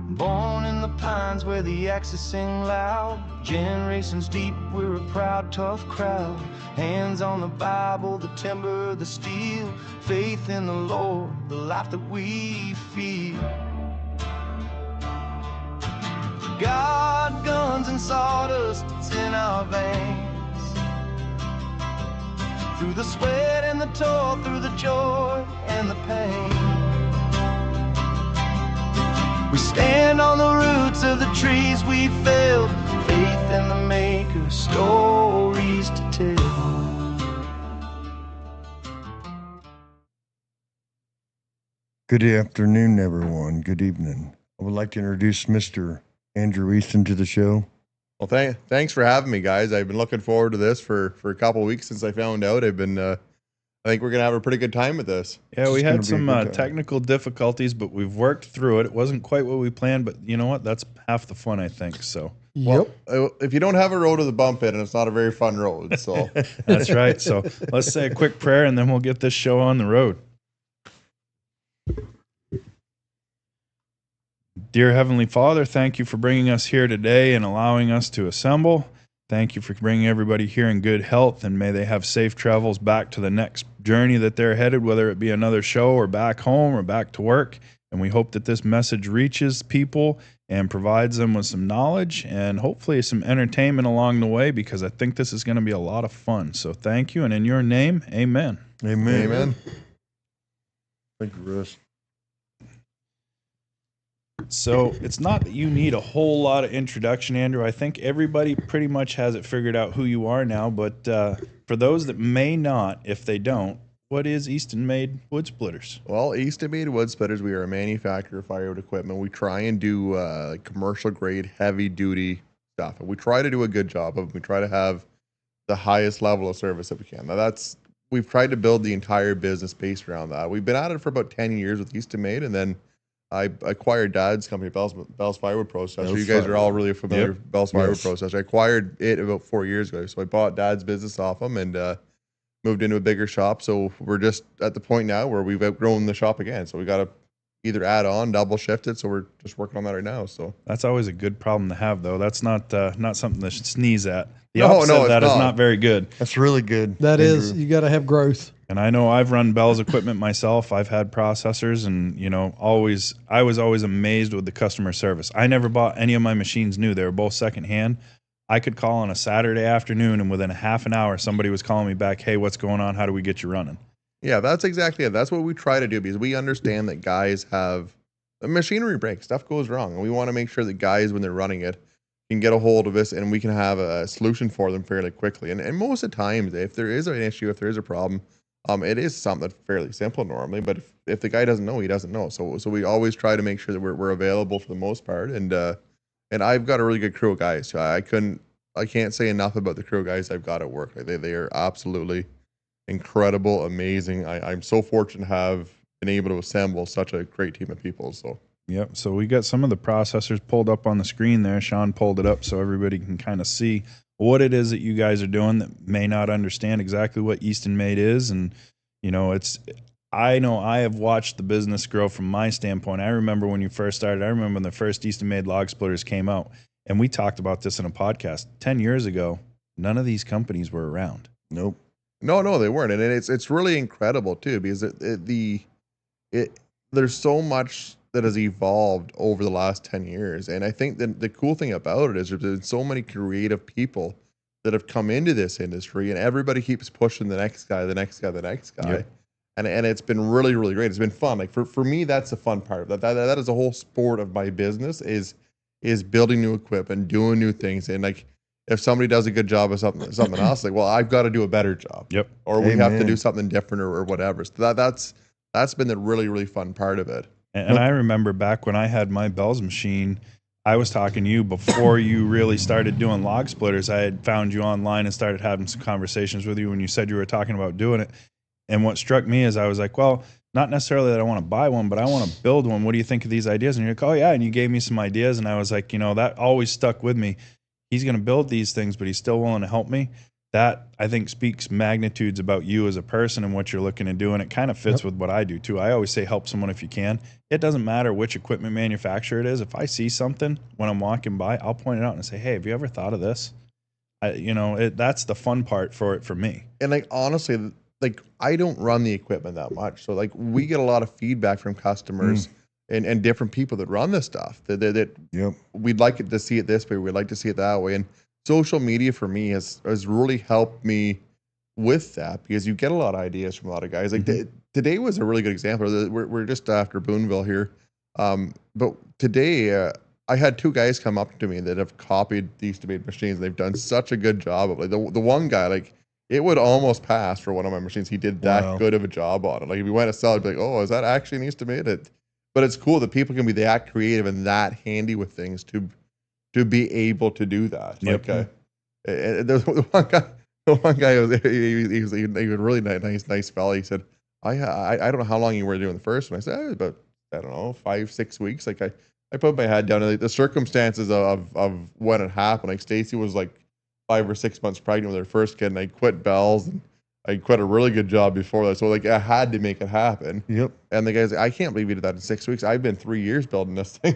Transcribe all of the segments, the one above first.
Born in the pines where the axes sing loud. Generations deep, we're a proud, tough crowd. Hands on the Bible, the timber, the steel. Faith in the Lord, the life that we feel. God, guns, and sawdust, it's in our veins. Through the sweat and the toil, through the joy and the pain. We stand on the roots of the trees we felled. Faith in the maker, stories to tell. Good afternoon, everyone. Good evening. I would like to introduce Mr. Andrew Easton to the show. Well, thanks for having me, guys. I've been looking forward to this for a couple of weeks since I found out. I think we're going to have a pretty good time with this. Yeah, we had some technical difficulties, but we've worked through it. It wasn't quite what we planned, but you know what? That's half the fun, I think. So, well, if you don't have a road with a bump in it, it's not a very fun road. So that's right. So let's say a quick prayer, and then we'll get this show on the road. Dear Heavenly Father, thank you for bringing us here today and allowing us to assemble. Thank you for bringing everybody here in good health, and may they have safe travels back to the next journey that they're headed, whether it be another show or back home or back to work. And we hope that this message reaches people and provides them with some knowledge and hopefully some entertainment along the way, because I think this is going to be a lot of fun. So thank you, and in your name, amen. Amen. Amen. Thank you, Russ. So it's not that you need a whole lot of introduction, Andrew. I think everybody pretty much has it figured out who you are now. But for those that may not, if they don't, what is Eastonmade Wood Splitters? Well, Eastonmade Wood Splitters, we are a manufacturer of firewood equipment. We try and do commercial grade, heavy duty stuff. And we try to do a good job of it. We try to have the highest level of service that we can. Now we've tried to build the entire business based around that. We've been at it for about 10 years with Eastonmade, and then I acquired Dad's company, Bell's Firewood Processor. You guys are all really familiar with Bell's Firewood Processor. I acquired it about 4 years ago. So I bought Dad's business off him and moved into a bigger shop. So we're just at the point now where we've outgrown the shop again. So we got to either add on, double shift it. So we're just working on that right now. So that's always a good problem to have, though. That's not something to sneeze at. The opposite of that is not very good. That's really good. That Andrew. Is, you got to have growth. And I know I've run Bell's equipment myself. I've had processors, and I was always amazed with the customer service. I never bought any of my machines new. They were both secondhand. I could call on a Saturday afternoon, and within a half an hour, somebody was calling me back, "Hey, what's going on? How do we get you running?" Yeah, that's exactly it. That's what we try to do, because we understand that guys have machinery breaks, stuff goes wrong, and we want to make sure that guys, when they're running it, can get a hold of us, and we can have a solution for them fairly quickly. And most of the times, if there is an issue, if there is a problem, it is something that's fairly simple normally, but if the guy doesn't know, he doesn't know. So we always try to make sure that we're available for the most part. And I've got a really good crew of guys. So I can't say enough about the crew of guys I've got at work. Like they are absolutely incredible, amazing. I'm so fortunate to have been able to assemble such a great team of people. So. Yep. So we got some of the processors pulled up on the screen there. Sean pulled it up so everybody can kind of see what it is that you guys are doing that may not understand exactly what Eastonmade is. And, I know I have watched the business grow from my standpoint. I remember when you first started. I remember when the first Eastonmade log splitters came out. And we talked about this in a podcast 10 years ago. None of these companies were around. Nope. No, they weren't. And it's really incredible, too, because there's so much that has evolved over the last 10 years. And I think that the cool thing about it is there's been so many creative people that have come into this industry, and everybody keeps pushing the next guy. Yep. And it's been really, really great. It's been fun. Like for me, that's the fun part. That is the whole sport of my business is building new equipment, doing new things. And like, if somebody does a good job of something else, like, well, I've got to do a better job. Yep. Or we have to do something different or whatever. So that's been the really, really fun part of it. And I remember back when I had my Bell's machine, I was talking to you before you really started doing log splitters. I had found you online and started having some conversations with you when you said you were talking about doing it. And what struck me is I was like, well, not necessarily that I want to buy one, but I want to build one. What do you think of these ideas? And you're like, oh, yeah. And you gave me some ideas. And I was like, that always stuck with me. He's going to build these things, but he's still willing to help me. that I think speaks magnitudes about you as a person and what you're looking to do. And it kind of fits with what I do too. I always say help someone if you can. It doesn't matter which equipment manufacturer it is. If I see something when I'm walking by, I'll point it out and say, hey, have you ever thought of this? That's the fun part for me. And like, honestly, like I don't run the equipment that much. So like we get a lot of feedback from customers and different people that run this stuff that we'd like it to see it this way. We'd like to see it that way. And social media for me has really helped me with that, because you get a lot of ideas from a lot of guys. Like today was a really good example. We're just after Booneville here. But today I had 2 guys come up to me that have copied the Eastonmade machines. They've done such a good job of, like, the one guy, like, it would almost pass for one of my machines. He did that good of a job on it. Like, if we went to sell it, I'd be like, oh, is that actually an Eastonmade? But it's cool that people can be that creative and that handy with things to be able to do that. Yep. Like, there's the one guy was he was a really nice fella. He said, I don't know how long you were doing the first one. I said, about, I don't know, 5-6 weeks. Like, I put my head down, and like, the circumstances of when it happened, like Stacy was like 5 or 6 months pregnant with her first kid, and I quit Bell's, and I quit a really good job before that. So like I had to make it happen. Yep. And the guy's like, I can't believe you did that in 6 weeks. I've been 3 years building this thing.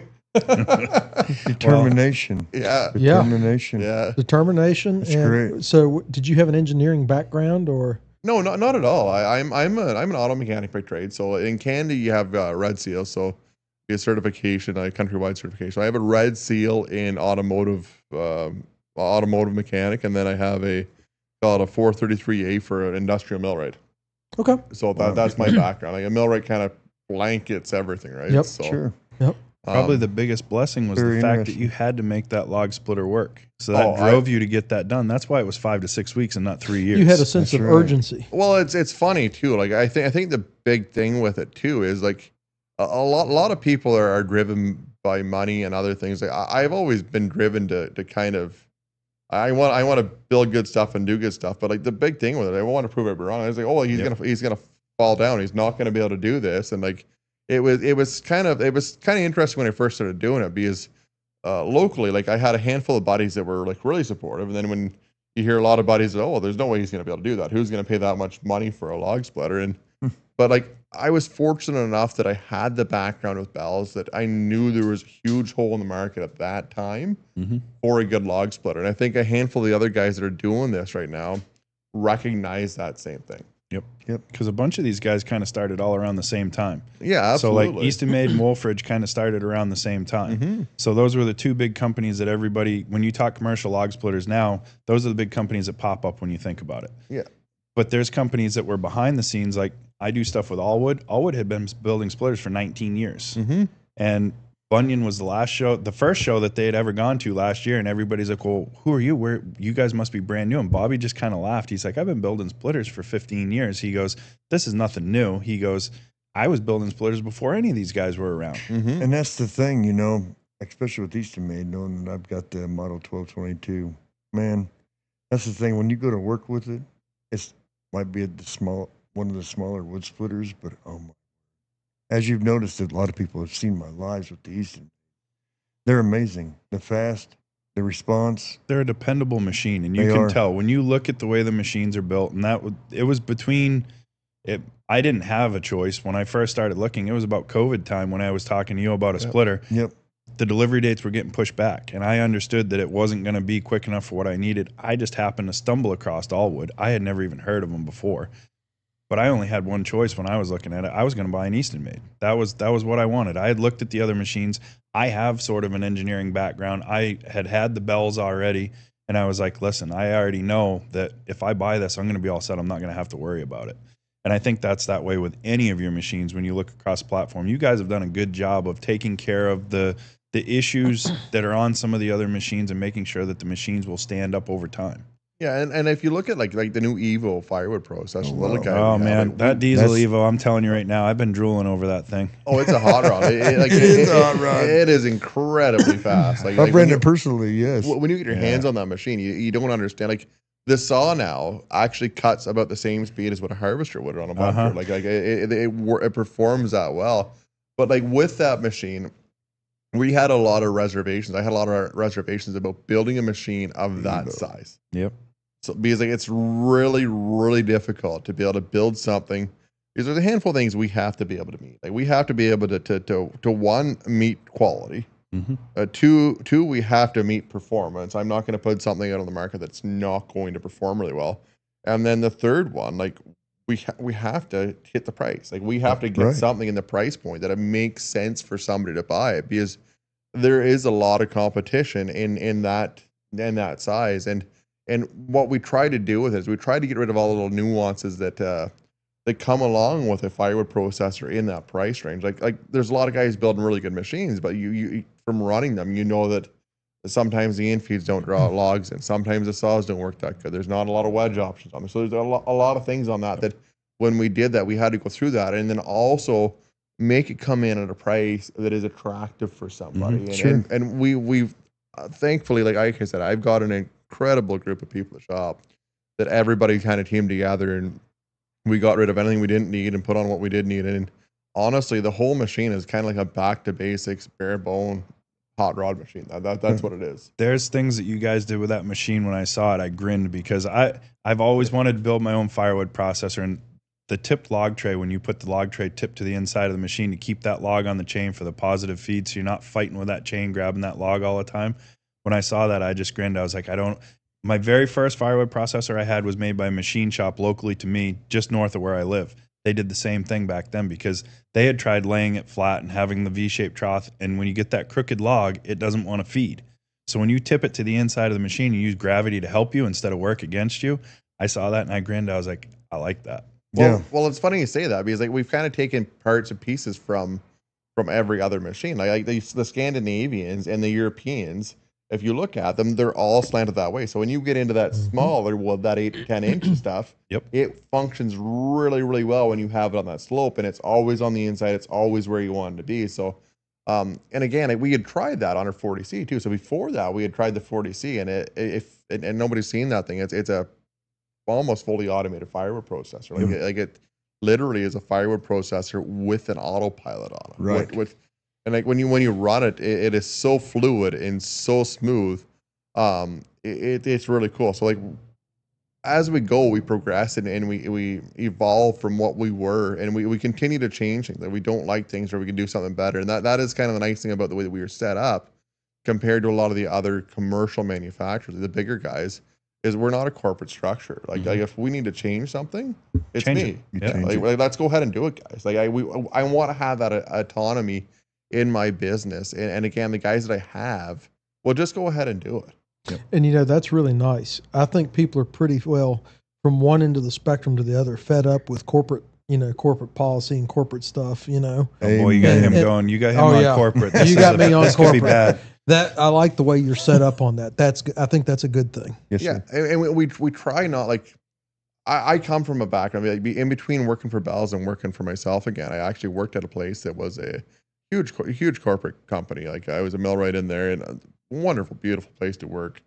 Determination. Determination. That's great. So did you have an engineering background or? No, not at all. I'm an auto mechanic by trade. So in Canada you have Red Seal, so a certification, a countrywide certification. I have a Red Seal in automotive mechanic, and then I have called a 433A for an industrial millwright. Okay. So that's my background. Like a millwright kind of blankets everything, right? Yep. So, sure. Yep. Probably the biggest blessing was the fact that you had to make that log splitter work. So that drove you to get that done. That's why it was 5 to 6 weeks and not 3 years. You had a sense of urgency. Well, it's funny too. Like I think the big thing with it too is like a lot of people are driven by money and other things. Like I've always been driven to kind of, I want to build good stuff and do good stuff. But like the big thing with it, I want to prove everybody wrong. I was like, oh, he's gonna fall down. He's not gonna be able to do this. And like it was kind of interesting when I first started doing it, because locally, like I had a handful of buddies that were like really supportive, and then when you hear a lot of buddies, oh, well, there's no way he's gonna be able to do that. Who's gonna pay that much money for a log splitter? And but like I was fortunate enough that I had the background with Bell's that I knew there was a huge hole in the market at that time for a good log splitter. And I think a handful of the other guys that are doing this right now recognize that same thing. Yep. Because a bunch of these guys kind of started all around the same time. Yeah, absolutely. So like Eastonmade and Wolfridge kind of started around the same time. So those were the 2 big companies that everybody, when you talk commercial log splitters now, those are the big companies that pop up when you think about it. Yeah. But there's companies that were behind the scenes, like I do stuff with Allwood. Allwood had been building splitters for 19 years. And Bunyan was the first show that they had ever gone to last year. And everybody's like, well, who are you? You guys must be brand new. And Bobby just kind of laughed. He's like, I've been building splitters for 15 years. He goes, this is nothing new. He goes, I was building splitters before any of these guys were around. And that's the thing, especially with Eastonmade, knowing that I've got the Model 1222, man, that's the thing. When you go to work with it, it might be one of the smaller wood splitters, but oh my. As you've noticed, that a lot of people have seen my lives with the Easton. They're amazing. They're fast. The response. They're a dependable machine, and you can tell when you look at the way the machines are built. And it was between it. I didn't have a choice when I first started looking. It was about COVID time when I was talking to you about a splitter. Yep. The delivery dates were getting pushed back, and I understood that it wasn't going to be quick enough for what I needed. I just happened to stumble across Allwood. I had never even heard of them before. But I only had one choice when I was looking at it. I was going to buy an Eastonmade. That was what I wanted. I had looked at the other machines. I have sort of an engineering background. I had the Bells already, and I was like, listen, I already know that if I buy this, I'm going to be all set. I'm not going to have to worry about it. And I think that's that way with any of your machines when you look across the platform. You guys have done a good job of taking care of the issues that are on some of the other machines and making sure that the machines will stand up over time. Yeah, and if you look at like the new Evo Firewood Pros, that's a little guy. Oh man, that diesel Evo! I'm telling you right now, I've been drooling over that thing. Oh, it's a hot rod. It is a hot rod. It is incredibly fast. I've ran it personally. Yes. When you get your hands on that machine, you don't understand. Like the saw now actually cuts about the same speed as what a harvester would on a bunker. Like it performs that well. But like with that machine, we had a lot of reservations. I had a lot of reservations about building a machine of that size. Yep. So because like it's really, really difficult to be able to build something. Because there's a handful of things we have to be able to meet. Like we have to be able to one, meet quality. Two, we have to meet performance. I'm not going to put something out on the market that's not going to perform really well. And then the third one, like we have to hit the price. Like we have to get something in the price point that it makes sense for somebody to buy it, because there is a lot of competition in that size. And what we try to do with it is we try to get rid of all the little nuances that come along with a firewood processor in that price range. Like there's a lot of guys building really good machines, but you from running them, you know that sometimes the infeeds don't draw logs, and sometimes the saws don't work that good. There's not a lot of wedge options on them. So there's a lot of things on that when we did that, we had to go through that, and then also make it come in at a price that is attractive for somebody. And we've thankfully, like I said, I've got an incredible group of people at the shop that everybody kind of teamed together, and we got rid of anything we didn't need and put on what we did need. And honestly, the whole machine is kind of like a back to basics, bare bone hot rod machine. That's what it is. There's things that you guys did with that machine. When I saw it, I grinned, because I've always wanted to build my own firewood processor. And the tipped log tray, when you put the log tray tipped to the inside of the machine to keep that log on the chain for the positive feed, so you're not fighting with that chain, grabbing that log all the time. When I saw that, I just grinned. I was like, my very first firewood processor I had was made by a machine shop locally to me, just north of where I live. They did the same thing back then, because they had tried laying it flat and having the V-shaped trough. And when you get that crooked log, it doesn't want to feed. So when you tip it to the inside of the machine, you use gravity to help you instead of work against you. I saw that and I grinned. I was like, I like that. Well, it's funny you say that, because like we've kind of taken parts and pieces from every other machine. Like the Scandinavians and the Europeans, if you look at them, they're all slanted that way. So when you get into that smaller, that 8 to 10 inch stuff, it functions really, really well when you have it on that slope, and it's always on the inside. It's always where you want it to be. So, and again, like, we had tried that on our 40C too. So before that, we had tried the 40C, and nobody's seen that thing. It's a almost fully automated firewood processor. Like it literally is a firewood processor with an autopilot on it. Right. And like when you run it, it is so fluid and so smooth. It's really cool. So like as we go, we progress and we evolve from what we were, and we continue to change things. That we don't like things, or we can do something better. And that is kind of the nice thing about the way that we were set up compared to a lot of the other commercial manufacturers, the bigger guys, is we're not a corporate structure. Like if we need to change something, it's me. Like let's go ahead and do it, guys. Like I want to have that autonomy in my business. And again, the guys that I have, well, just go ahead and do it. And that's really nice. I think people are pretty well, from one end of the spectrum to the other, fed up with corporate policy and corporate stuff, Oh boy, you got him going. You got him on corporate. You got me on corporate. Bad. That I like the way you're set up on that. I think that's a good thing. Yes, yeah. And we try not, like, I come from a background, like, in between working for Bell's and working for myself again. I actually worked at a place that was a huge corporate company. Like I was a millwright in there, and a wonderful, beautiful place to work.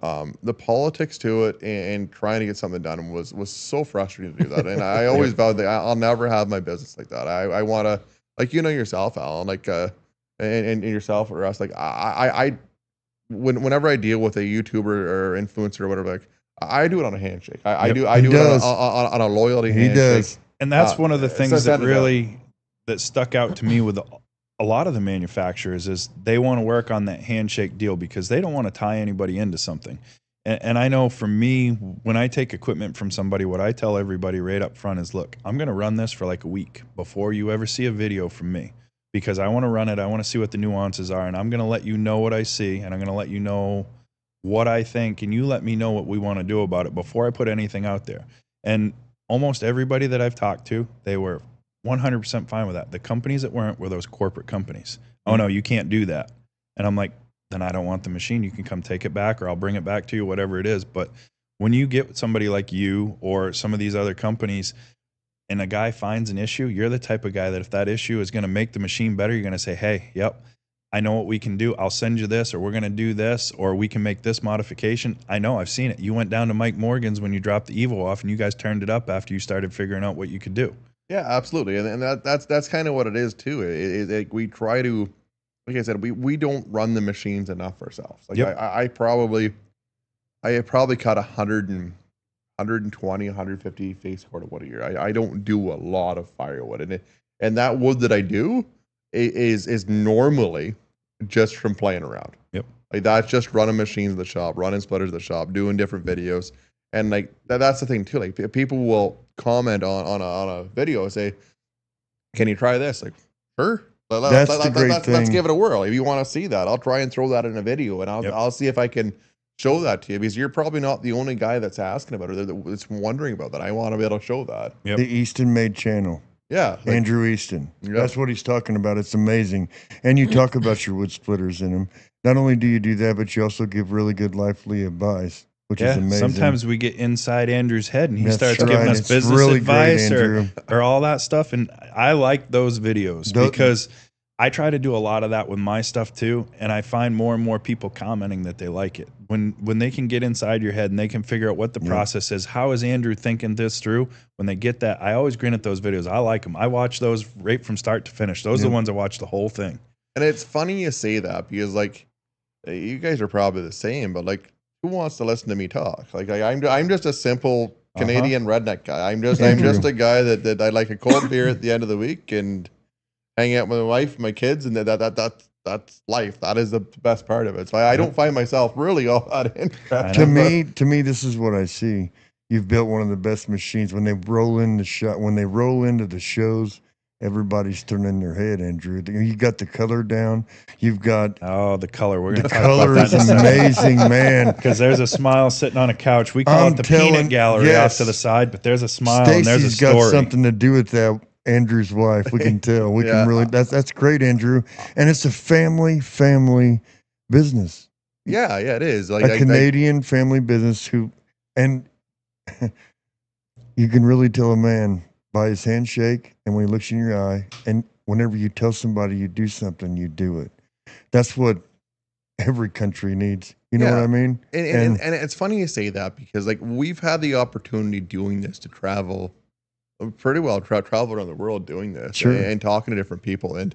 The politics to it and trying to get something done was so frustrating to do that. And I always vowed that I'll never have my business like that. I want to, like, yourself, Alan, like, and yourself or us, like whenever I deal with a YouTuber or influencer or whatever, like I do it on a handshake. I do it on a loyalty handshake. Does. And that's one of the things that stuck out to me with a lot of the manufacturers is they want to work on that handshake deal because they don't want to tie anybody into something. And I know for me, when I take equipment from somebody, what I tell everybody right up front is, look, I'm going to run this for like a week before you ever see a video from me, because I want to run it. I want to see what the nuances are, and I'm going to let you know what I see, and I'm going to let you know what I think, and you let me know what we want to do about it before I put anything out there. And almost everybody that I've talked to, they were 100% fine with that. The companies that weren't were those corporate companies. Oh no, you can't do that. And I'm like, then I don't want the machine. You can come take it back, or I'll bring it back to you, whatever it is. But when you get somebody like you or some of these other companies, and a guy finds an issue, you're the type of guy that if that issue is going to make the machine better, you're going to say, hey, yep, I know what we can do. I'll send you this, or we're going to do this, or we can make this modification. I know, I've seen it. You went down to Mike Morgan's when you dropped the Evo off, and you guys turned it up after you started figuring out what you could do. Yeah, absolutely. And that's kind of what it is too. We try to, like I said, we don't run the machines enough ourselves. Like I I probably cut 120, 150 face cord of wood a year. I don't do a lot of firewood, and that wood that I do is normally just from playing around. Yep. Like that's just running machines in the shop, running splitters in the shop, doing different videos, and like that's the thing too. Like people will comment on a video and say, "Can you try this?" Like, sure. That's the great thing. Let's give it a whirl. If you want to see that, I'll try and throw that in a video, and I'll see if I can show that to you, because you're probably not the only guy that's asking about it, that's wondering about that. I want to be able to show that. Yep. The Eastonmade channel. Yeah. Like, Andrew Easton. Yep. That's what he's talking about. It's amazing. And you talk about your wood splitters in them. Not only do you do that, but you also give really good lively advice, which is amazing. Sometimes we get inside Andrew's head and he starts right. giving us It's business really advice great, or all that stuff. And I like those videos because I try to do a lot of that with my stuff too, and I find more and more people commenting that they like it. When they can get inside your head and they can figure out what the process is, how is Andrew thinking this through? When they get that, I always grin at those videos. I like them. I watch those right from start to finish. Those are the ones I watch the whole thing. And it's funny you say that, because like you guys are probably the same, but like who wants to listen to me talk? Like I'm just a simple Canadian redneck guy. I'm just a guy that I like a cold beer at the end of the week and hang out with my wife, my kids, and that's life. That is the best part of it. So I don't find myself really all that interested. To me, this is what I see. You've built one of the best machines. When they roll into the shows, everybody's turning their head, Andrew. You got the color down. You've got the color. We're going to talk color about that is amazing, man. Because there's a smile sitting on a couch. We call it the peanut gallery off to the side, but there's a smile and there's a story. Got something to do with that. Andrew's wife, we can tell. We can really. That's great, Andrew. And it's a family business. Yeah, it is. Like a Canadian family business and you can really tell a man by his handshake and when he looks in your eye, and whenever you tell somebody you do something, you do it. That's what every country needs. You know what I mean? And it's funny you say that, because like we've had the opportunity doing this to travel pretty well, travel around the world doing this and talking to different people. And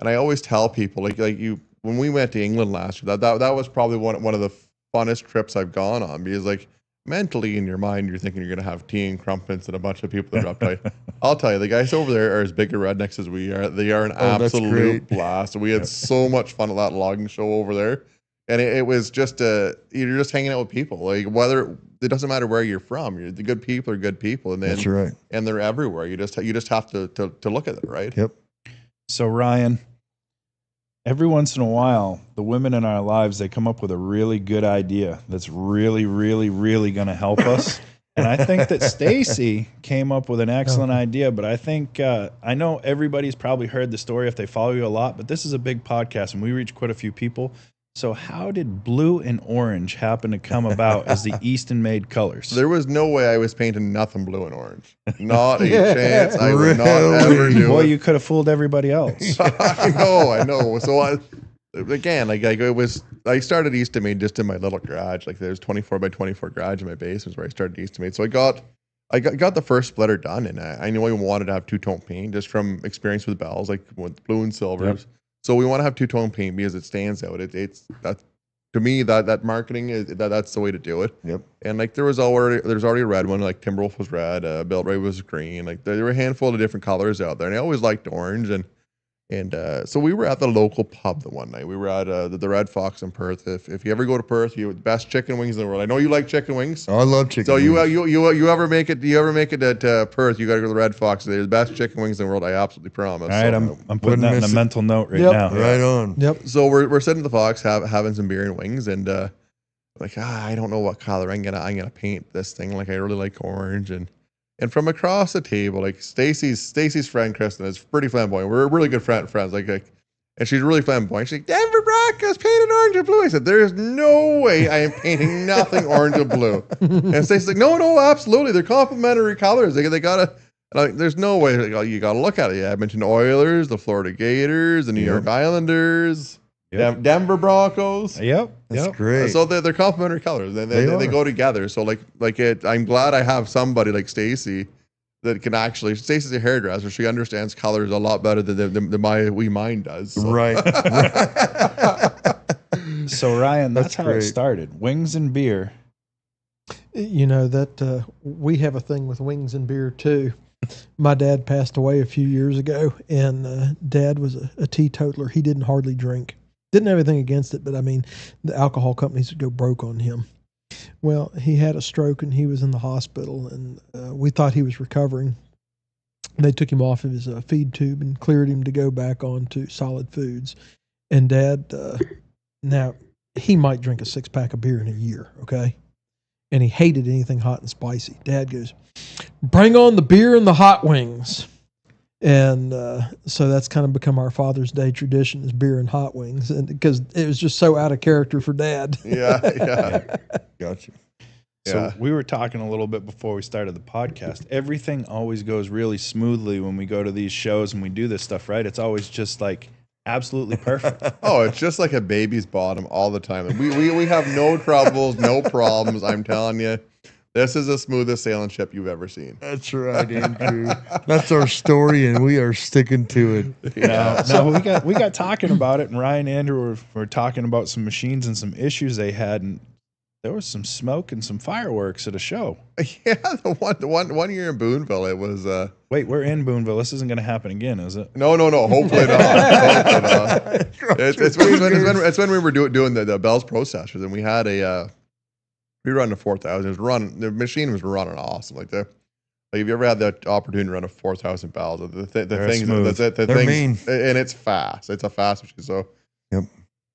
I always tell people like when we went to England last year, that was probably one of the funnest trips I've gone on, because like mentally in your mind, you're thinking you're going to have tea and crumpets and a bunch of people that are uptight. I'll tell you, the guys over there are as big a rednecks as we are. They are an absolute blast. We had so much fun at that logging show over there. And it was just you're just hanging out with people. Like whether it doesn't matter where you're from, the good people are good people, and then that's right. And they're everywhere. You just have to look at it, right? Yep. So Ryan, every once in a while, the women in our lives, they come up with a really good idea that's really, really, really going to help us. And I think that Stacy came up with an excellent idea, but I think I know everybody's probably heard the story if they follow you a lot, but this is a big podcast and we reach quite a few people. So how did blue and orange happen to come about as the Eastonmade colors? There was no way I was painting nothing blue and orange. Not a chance. I would not ever do it. Boy, you could have fooled everybody else. I know. So I started Eastonmade just in my little garage. Like there's 24 by 24 garage in my basement where I started Eastonmade. So I got the first splitter done, and I knew I wanted to have two-tone paint just from experience with bells, like with blue and silvers. Yep. So we want to have two-tone paint because it stands out. It's that to me that marketing is that's the way to do it. Yep. And like there's already a red one, like Timberwolf was red, Beltray was green. Like there were a handful of different colors out there, and I always liked orange. And so we were at the local pub the one night. We were at the Red Fox in Perth. If you ever go to Perth, you best chicken wings in the world. I know you like chicken wings. Oh, I love chicken. So wings. you ever make it? You ever make it at Perth? You got to go to the Red Fox. They're the best chicken wings in the world. I absolutely promise. All right, I'm putting that in a mental note right now. Right on. Yep. So we're sitting at the Fox having some beer and wings, and like I don't know what color I'm gonna paint this thing. Like I really like orange and from across the table, like Stacy's friend Kristen is pretty flamboyant. We're really good friends. Like, and she's really flamboyant. She's like, Denver Broncos painted orange and blue. I said, there's no way I am painting nothing orange and blue. And Stacy's like, no, absolutely. They're complementary colors. They gotta. Like, there's no way. Like, you gotta look at it. Yeah, I mentioned Oilers, the Florida Gators, the New York Islanders. Yep. Denver Broncos. Yep. That's great. So they're complementary colors. They go together. So I'm glad I have somebody like Stacy that can actually. Stacy's a hairdresser. She understands colors a lot better than my wee mind does. So. Right. So Ryan, that's how it started. Wings and beer. You know that we have a thing with wings and beer too. My dad passed away a few years ago, and Dad was a teetotaler. He didn't hardly drink. Didn't have anything against it, but I mean, the alcohol companies would go broke on him. Well, he had a stroke and he was in the hospital, and we thought he was recovering. They took him off of his feed tube and cleared him to go back onto solid foods. And Dad, now he might drink a 6-pack of beer in a year, okay? And he hated anything hot and spicy. Dad goes, "Bring on the beer and the hot wings." And so that's kind of become our Father's Day tradition, is beer and hot wings, and because it was just so out of character for Dad. Yeah. Gotcha. So Yeah. we were talking a little bit before we started the podcast. Everything always goes really smoothly when we go to these shows and we do this stuff, right? It's always just like absolutely perfect. Oh, it's just like a baby's bottom all the time. We have no troubles, no problems. I'm telling you, this is the smoothest sailing ship you've ever seen. That's right, Andrew. That's our story, and we are sticking to it. No, we got talking about it, and Ryan and Andrew were talking about some machines and some issues they had, and there was some smoke and some fireworks at a show. Yeah, the one year in Booneville, it was. Wait, we're in Booneville. This isn't going to happen again, is it? No. Hopefully not. It's when we were doing the Bell's processors, and we had we run a 4,000. The machine was running awesome. Like if you ever had the opportunity to run a 4,000 bells, the thing, mean, and it's fast. It's a fast machine. So yep.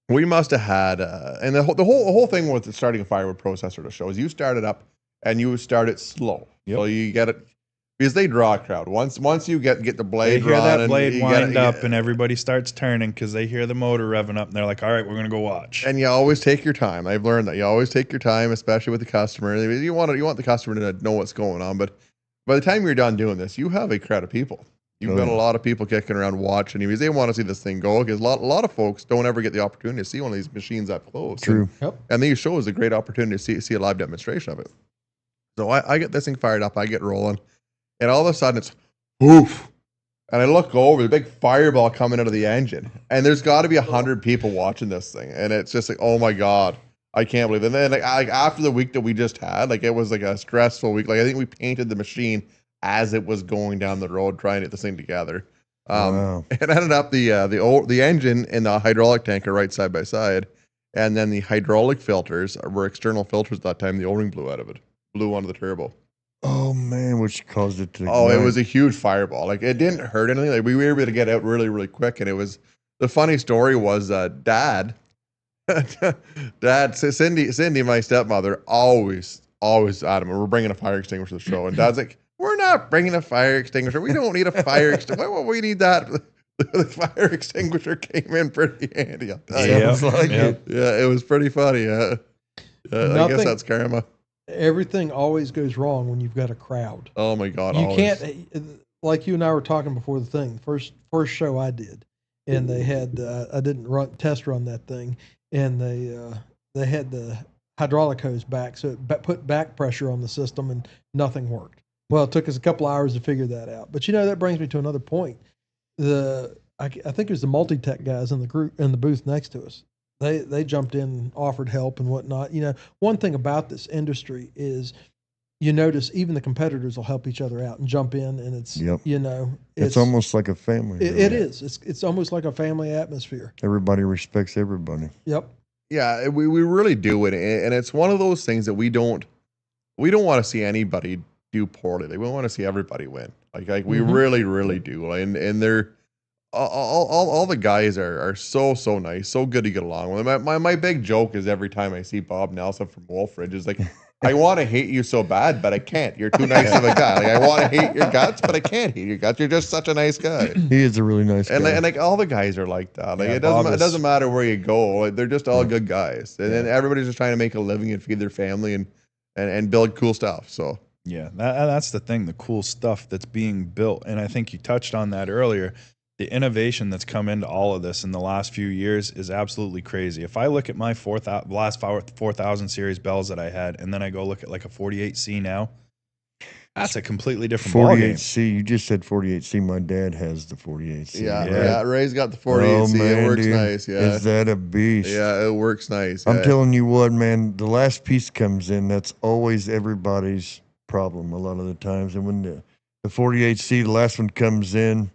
We must have had, and the whole thing with starting a Firewood processor to show is you start it up and you start it slow. Yep. So you get it, because they draw a crowd. Once you get the blade, They hear running, that blade wind up, and and everybody starts turning because they hear the motor revving up, and they're like, "All right, we're gonna go watch." And you always take your time. I've learned that you always take your time, especially with the customer. You want the customer to know what's going on. But by the time you're done doing this, you have a crowd of people. You've got a lot of people kicking around watching you because they want to see this thing go. Because a lot of folks don't ever get the opportunity to see one of these machines up close. True. And these shows a great opportunity to see a live demonstration of it. So I get this thing fired up, I get rolling, and all of a sudden it's poof. And I look over, the big fireball coming out of the engine. And there's got to be 100 people watching this thing. And it's just like, oh my God, I can't believe it. And then like after the week that we just had, like it was like a stressful week. Like I think we painted the machine as it was going down the road trying to get this thing together. Wow. It ended up the engine and the hydraulic tank are right side by side. And then the hydraulic filters were external filters at that time. The O-ring blew out of it, blew onto the turbo. Oh man, which caused it to Oh, it ignite. was a huge fireball. Like it didn't hurt anything. Like we were able to get out really, really quick. And it was, the funny story was Dad, Cindy, my stepmother, always adamant, we're bringing a fire extinguisher to the show. And Dad's like, we're not bringing a fire extinguisher. We don't need a fire extinguisher. Why we need that? The fire extinguisher came in pretty handy. I'll tell you. Sounds like it. Yeah, it was pretty funny. I guess that's karma. Everything always goes wrong when you've got a crowd. Oh my God. You always. can't, like you and I were talking before the thing, first show I did, and they had, I didn't test run that thing, and they had the hydraulic hose back, so it put back pressure on the system and nothing worked. Well, it took us a couple hours to figure that out. But that brings me to another point. I think it was the multi-tech guys in the group in the booth next to us. They jumped in, offered help and whatnot. One thing about this industry is, you notice even the competitors will help each other out and jump in, and it's Yep. it's almost like a family. it is. It's almost like a family atmosphere. Everybody respects everybody. Yep. Yeah, we really do it, and it's one of those things that we don't want to see anybody do poorly. Like, we want to see everybody win. Like we really, really do. And they're all the guys are so nice, so good to get along with. My big joke is every time I see Bob Nelson from Wolfridge is like, I want to hate you so bad, but I can't. You're too nice of a guy. Like, I want to hate your guts, but I can't hate your guts. You're just such a nice guy. He is a really nice guy. And like all the guys are like that. Like Yeah, it doesn't matter where you go. Like, they're just all good guys, and then everybody's just trying to make a living and feed their family and build cool stuff. So Yeah, that's the thing, the cool stuff that's being built. And I think you touched on that earlier. The innovation that's come into all of this in the last few years is absolutely crazy. If I look at my last 4,000 series bells that I had, and then I go look at like a 48C now, That's a completely different ballgame. 48C. You just said 48C. My dad has the 48C. Yeah, Ray's got the 48C. Man, it works dude. nice. Yeah, Is that a beast? Yeah, it works nice. I'm yeah. telling you what, man. The last piece comes in. That's always everybody's problem a lot of the times. And when the 48C, the last one comes in,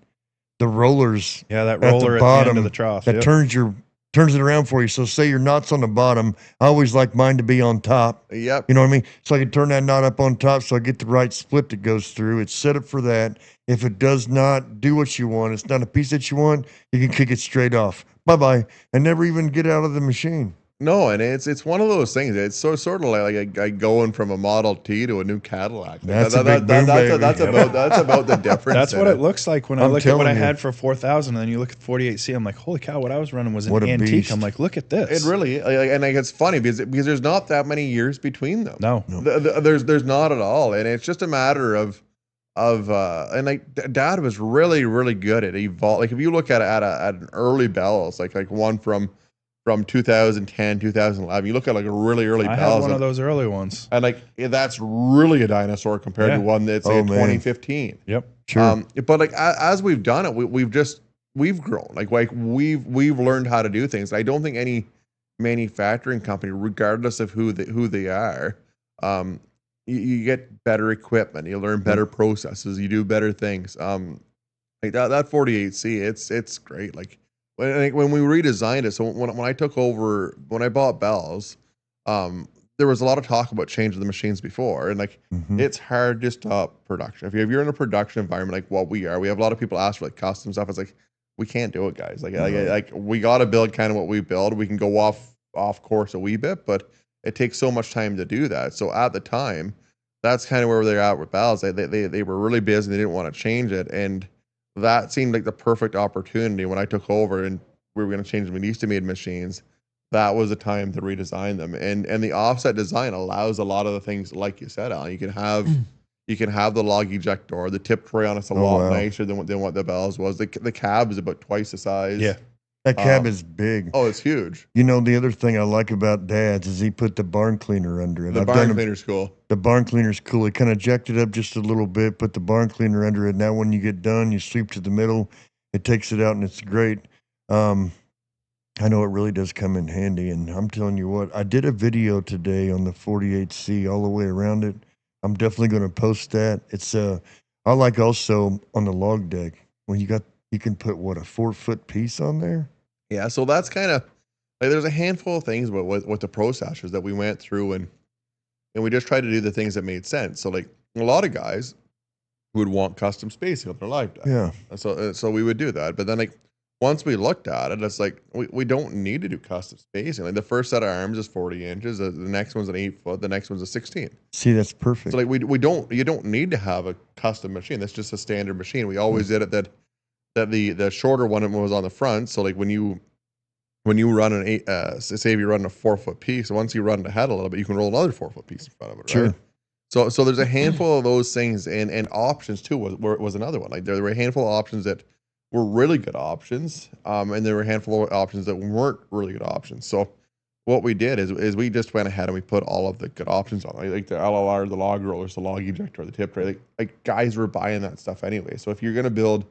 the rollers. Yeah, that at roller the at bottom the end of the trough. that Yep. turns it around for you. So say your knot's on the bottom. I always like mine to be on top. Yep. You know what I mean? So I can turn that knot up on top so I get the right split that goes through. It's set up for that. If it does not do what you want, it's not a piece that you want, you can kick it straight off. Bye-bye. And never even get out of the machine. No, and it's one of those things. It's sort of like going from a Model T to a new Cadillac. That's a big boom, baby. That's about the difference. That's what it looks like when I I'm look at what I telling you. had for 4,000, and then you look at the 48C. I'm like, holy cow! What I was running was an What a antique. beast. I'm like, look at this. It really, and it's funny because there's not that many years between them. No. There's not at all, and it's just a matter of and like Dad was really good at evolve. Like if you look at an early Bells, like one from 2010, 2011, you look at like a really early I Bells. had one of those early ones. And like that's really a dinosaur compared Yeah. to one that's Oh, in man. 2015. Yep. Sure. But like as we've done it, we've grown. Like we've learned how to do things. I don't think any manufacturing company, regardless of who they are, you get better equipment, you learn better processes, you do better things. Like that 48C, it's great. Like when we redesigned it, so when I took over, when I bought Bells, there was a lot of talk about changing the machines before, and like it's hard to stop production. If you're in a production environment like what we are, we have a lot of people ask for like custom stuff. It's like we can't do it, guys. Like we got to build kind of what we build. We can go off course a wee bit, but it takes so much time to do that. So at the time, that's kind of where they're at with Bells. They were really busy. They didn't want to change it, and that seemed like the perfect opportunity when I took over and we were going to change them in Eastonmade machines. That was the time to redesign them, and the offset design allows a lot of the things like you said, Alan. You can have the log ejector, the tip tray on it's a lot nicer than what the Bells was. The cab is about twice the size. Yeah. That cab is big. Oh, it's huge. You know, the other thing I like about Dad's is he put the barn cleaner under it. The barn cleaner's cool. The barn cleaner's cool. He kind of jacked it up just a little bit, put the barn cleaner under it. Now when you get done, you sweep to the middle. It takes it out, and it's great. I know it really does come in handy, and I'm telling you what, I did a video today on the 48C all the way around it. I'm definitely going to post that. It's I like also on the log deck when you can put what, a 4-foot piece on there. Yeah, so that's kind of like there's a handful of things with the processors that we went through, and we just tried to do the things that made sense. So like a lot of guys would want custom spacing on their live deck. Yeah. So we would do that, but then like once we looked at it, it's like we don't need to do custom spacing. Like the first set of arms is 40 inches, the next one's an 8-foot, the next one's a 16. See, that's perfect. So like you don't need to have a custom machine. That's just a standard machine. We always did it that the shorter one was on the front. So like when you run an 8, say if you're running a 4-foot piece, once you run it ahead a little bit, you can roll another 4-foot piece in front of it. Sure. Right? So there's a handful of those things, and options too was another one. Like there were a handful of options that were really good options, and there were a handful of options that weren't really good options. So what we did is we just went ahead and we put all of the good options on, like the LLR, the log rollers, the log ejector, the tip tray. Like guys were buying that stuff anyway. So if you're going to build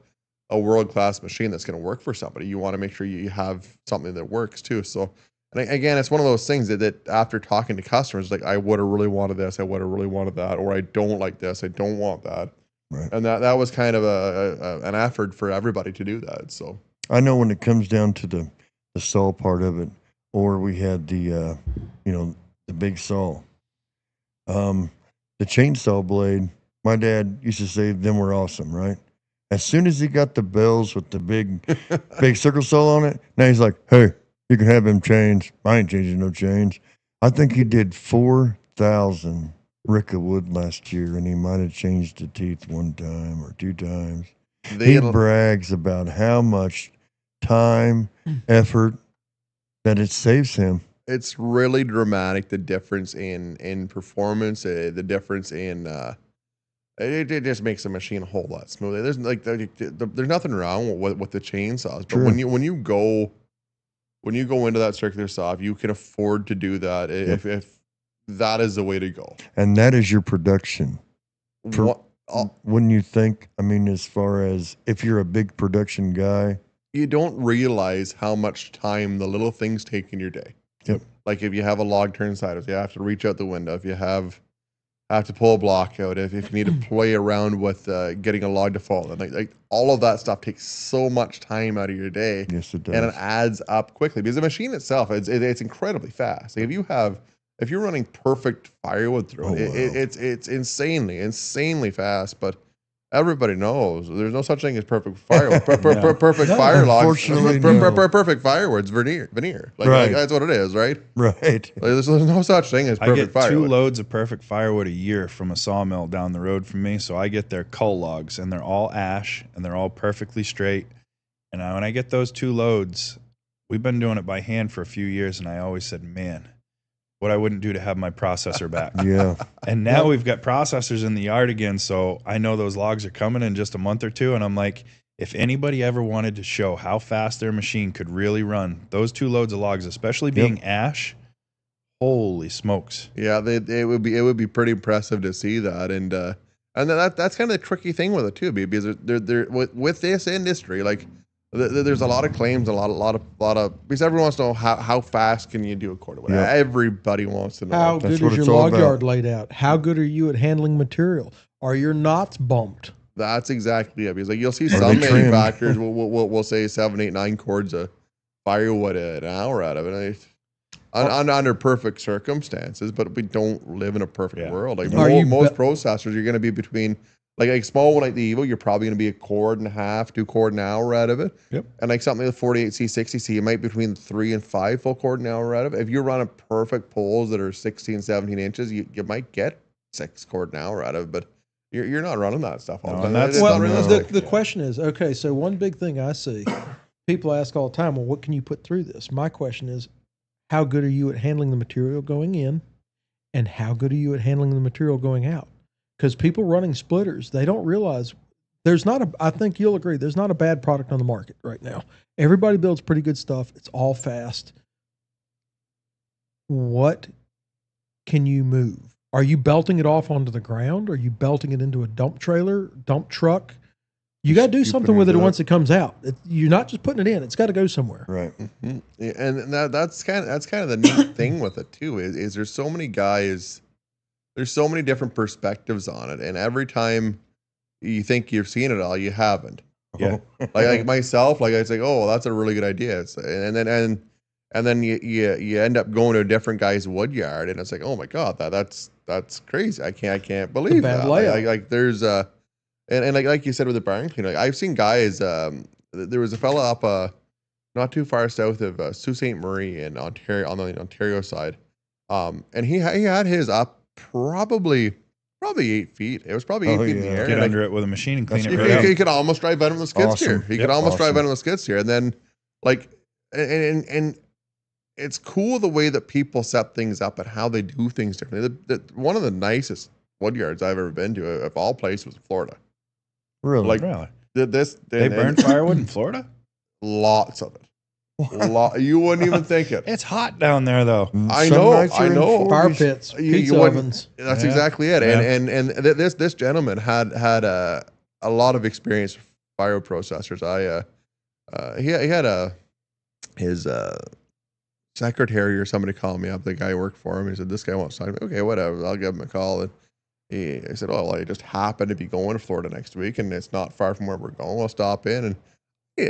a world-class machine that's going to work for somebody, you want to make sure you have something that works too. So, and again, it's one of those things that after talking to customers, like I would have really wanted this, I would have really wanted that, or I don't like this, I don't want that. Right. And that was kind of an effort for everybody to do that. So I know when it comes down to the saw part of it, or we had the the big saw, the chainsaw blade. My dad used to say them were awesome, right? As soon as he got the bells with the big circle saw on it, now he's like, hey, you can have them chains. I ain't changing no chains. I think he did 4,000 rick of wood last year, and he might have changed the teeth 1 time or 2 times. He brags about how much time, effort that it saves him. It's really dramatic, the difference in performance, the difference in it just makes the machine a whole lot smoother. There's there's nothing wrong with the chainsaws, but Sure. when you go into that circular saw, if you can afford to do that, if that is the way to go. And that is your production. Wouldn't you think? I mean, as far as if you're a big production guy, you don't realize how much time the little things take in your day. Yep. Like if you have a log turn side, if you have to reach out the window, if you have to pull a block out, if you need to play around with getting a log to fall, and like all of that stuff takes so much time out of your day. Yes, it does. And it adds up quickly because the machine itself, it's incredibly fast. Like if you're running perfect firewood through it, it's insanely fast. But everybody knows there's no such thing as perfect firewood. Perfect fire logs. Perfect firewood's veneer. Like that's what it is, right? Right. Like, there's no such thing as perfect firewood. I get 2 loads of perfect firewood a year from a sawmill down the road from me. So I get their cull logs, and they're all ash, and they're all perfectly straight. And when I get those 2 loads, we've been doing it by hand for a few years, and I always said, man, what I wouldn't do to have my processor back. Yeah. And now we've got processors in the yard again, so I know those logs are coming in just a month or 2, and I'm like, if anybody ever wanted to show how fast their machine could really run, those 2 loads of logs, especially being ash, holy smokes. Yeah, it would be pretty impressive to see that, and that's kind of the tricky thing with it too, because they're with this industry, like there's a lot of claims, a lot of because everyone wants to know how fast can you do a quarter. Yeah. Everybody wants to know how good is your log yard laid out. How good are you at handling material? Are your knots bumped? That's exactly it. Because like you'll see some manufacturers will say 7, 8, 9 cords of firewood an hour out of it. Under perfect circumstances, but we don't live in a perfect world. Like most processors, you're going to be between like small one like the Evo, you're probably going to be 1.5 cords, 2 cords an hour out of it. Yep. And like something like the 48C, 60C, you might be between 3 and 5 full cords an hour out of it. If you're running perfect poles that are 16, 17 inches, you might get 6 cords an hour out of it, but you're not running that stuff all the time. The question is, okay, so one big thing I see, people ask all the time, well, what can you put through this? My question is, how good are you at handling the material going in, and how good are you at handling the material going out? Because people running splitters, they don't realize I think you'll agree, there's not a bad product on the market right now. Everybody builds pretty good stuff. It's all fast. What can you move? Are you belting it off onto the ground? Are you belting it into a dump trailer, dump truck? You got to do something with it once it comes out. You're not just putting it in. It's got to go somewhere. Right. Mm-hmm. Yeah, and that's kind of the neat thing with it too, is there's so many guys, there's so many different perspectives on it. And every time you think you've seen it all, you haven't. Yeah. like myself, like I say, oh, well, that's a really good idea. And then you end up going to a different guy's wood yard, and it's like, oh my God, that's crazy. I can't believe that. Like there's and like you said with the barn cleaner, like I've seen guys. There was a fella up not too far south of Sault Ste. Marie in Ontario, on the Ontario side, and he had his up probably 8 feet. It was probably 8 feet in the air. Get under it with a machine and clean it right out. He could almost drive out on the skid steer. He could almost drive out on the skid steer, and then like and it's cool the way that people set things up and how they do things differently. One of the nicest wood yards I've ever been to, of all places, was Florida. Really? Like they burn firewood in Florida? Lots of it. You wouldn't even think it. It's hot down there, though. I know. Fire pits, pizza ovens. That's exactly it. Yeah. And this gentleman had a lot of experience with fire processors. He had his secretary or somebody called me up. The guy worked for him. He said, "This guy wants to sign." Okay, whatever. I'll give him a call. And I said, "Oh, well, I just happened to be going to Florida next week, and it's not far from where we're going. We'll stop in." And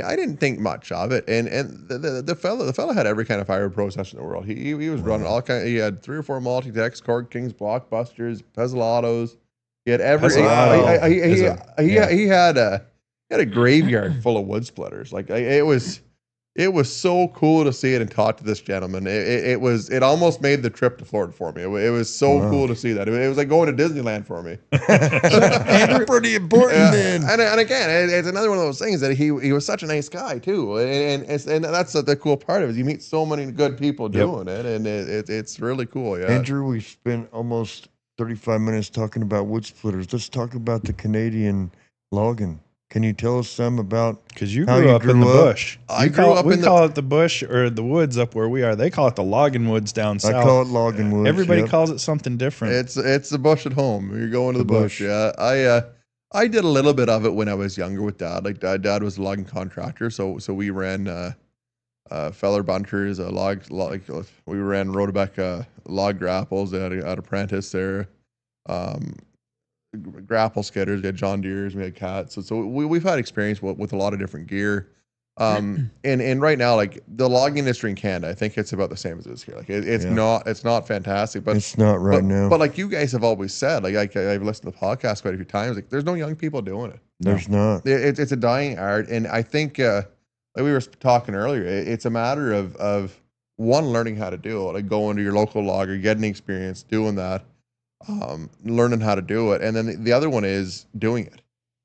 I didn't think much of it. And the fella had every kind of fire processor in the world. He was running all kind. He had 3 or 4 Multi-Techs, Cord Kings, Blockbusters, Pezzolatos. He had every. He had a graveyard full of wood splitters. Like it was so cool to see it and talk to this gentleman. It almost made the trip to Florida for me. It was so cool to see that. It was like going to Disneyland for me. Pretty important, then. And again, it's another one of those things that he was such a nice guy too, and that's the cool part of it. You meet so many good people doing it, and it's really cool. Yeah, Andrew, we spent almost 35 minutes talking about wood splitters. Let's talk about the Canadian logging Can you tell us some about? Because you how grew you up in the grew up? bush. I You grew call- up we in the- call it the bush or the woods up where we are. They call it the logging woods down south. I call it logging woods. Everybody yep. calls it something different. It's the bush at home. You're going to the The bush. bush. Yeah, I did a little bit of it when I was younger with Dad. Like Dad was a logging contractor, so we ran feller bunkers, we ran Rhodebeck log grapples. They had an apprentice there. Grapple skidders. We had John Deere's. We had cats. So we've had experience with a lot of different gear. And right now, like the logging industry in Canada, I think it's about the same as it is here. Like it's not fantastic, but It's not right now. But like you guys have always said, like I've listened to the podcast quite a few times. Like there's no young people doing it. There's not. It's a dying art, and I think like we were talking earlier, it's a matter of one, learning how to do it, like going to your local logger, getting experience doing that, learning how to do it, and then the other one is doing it.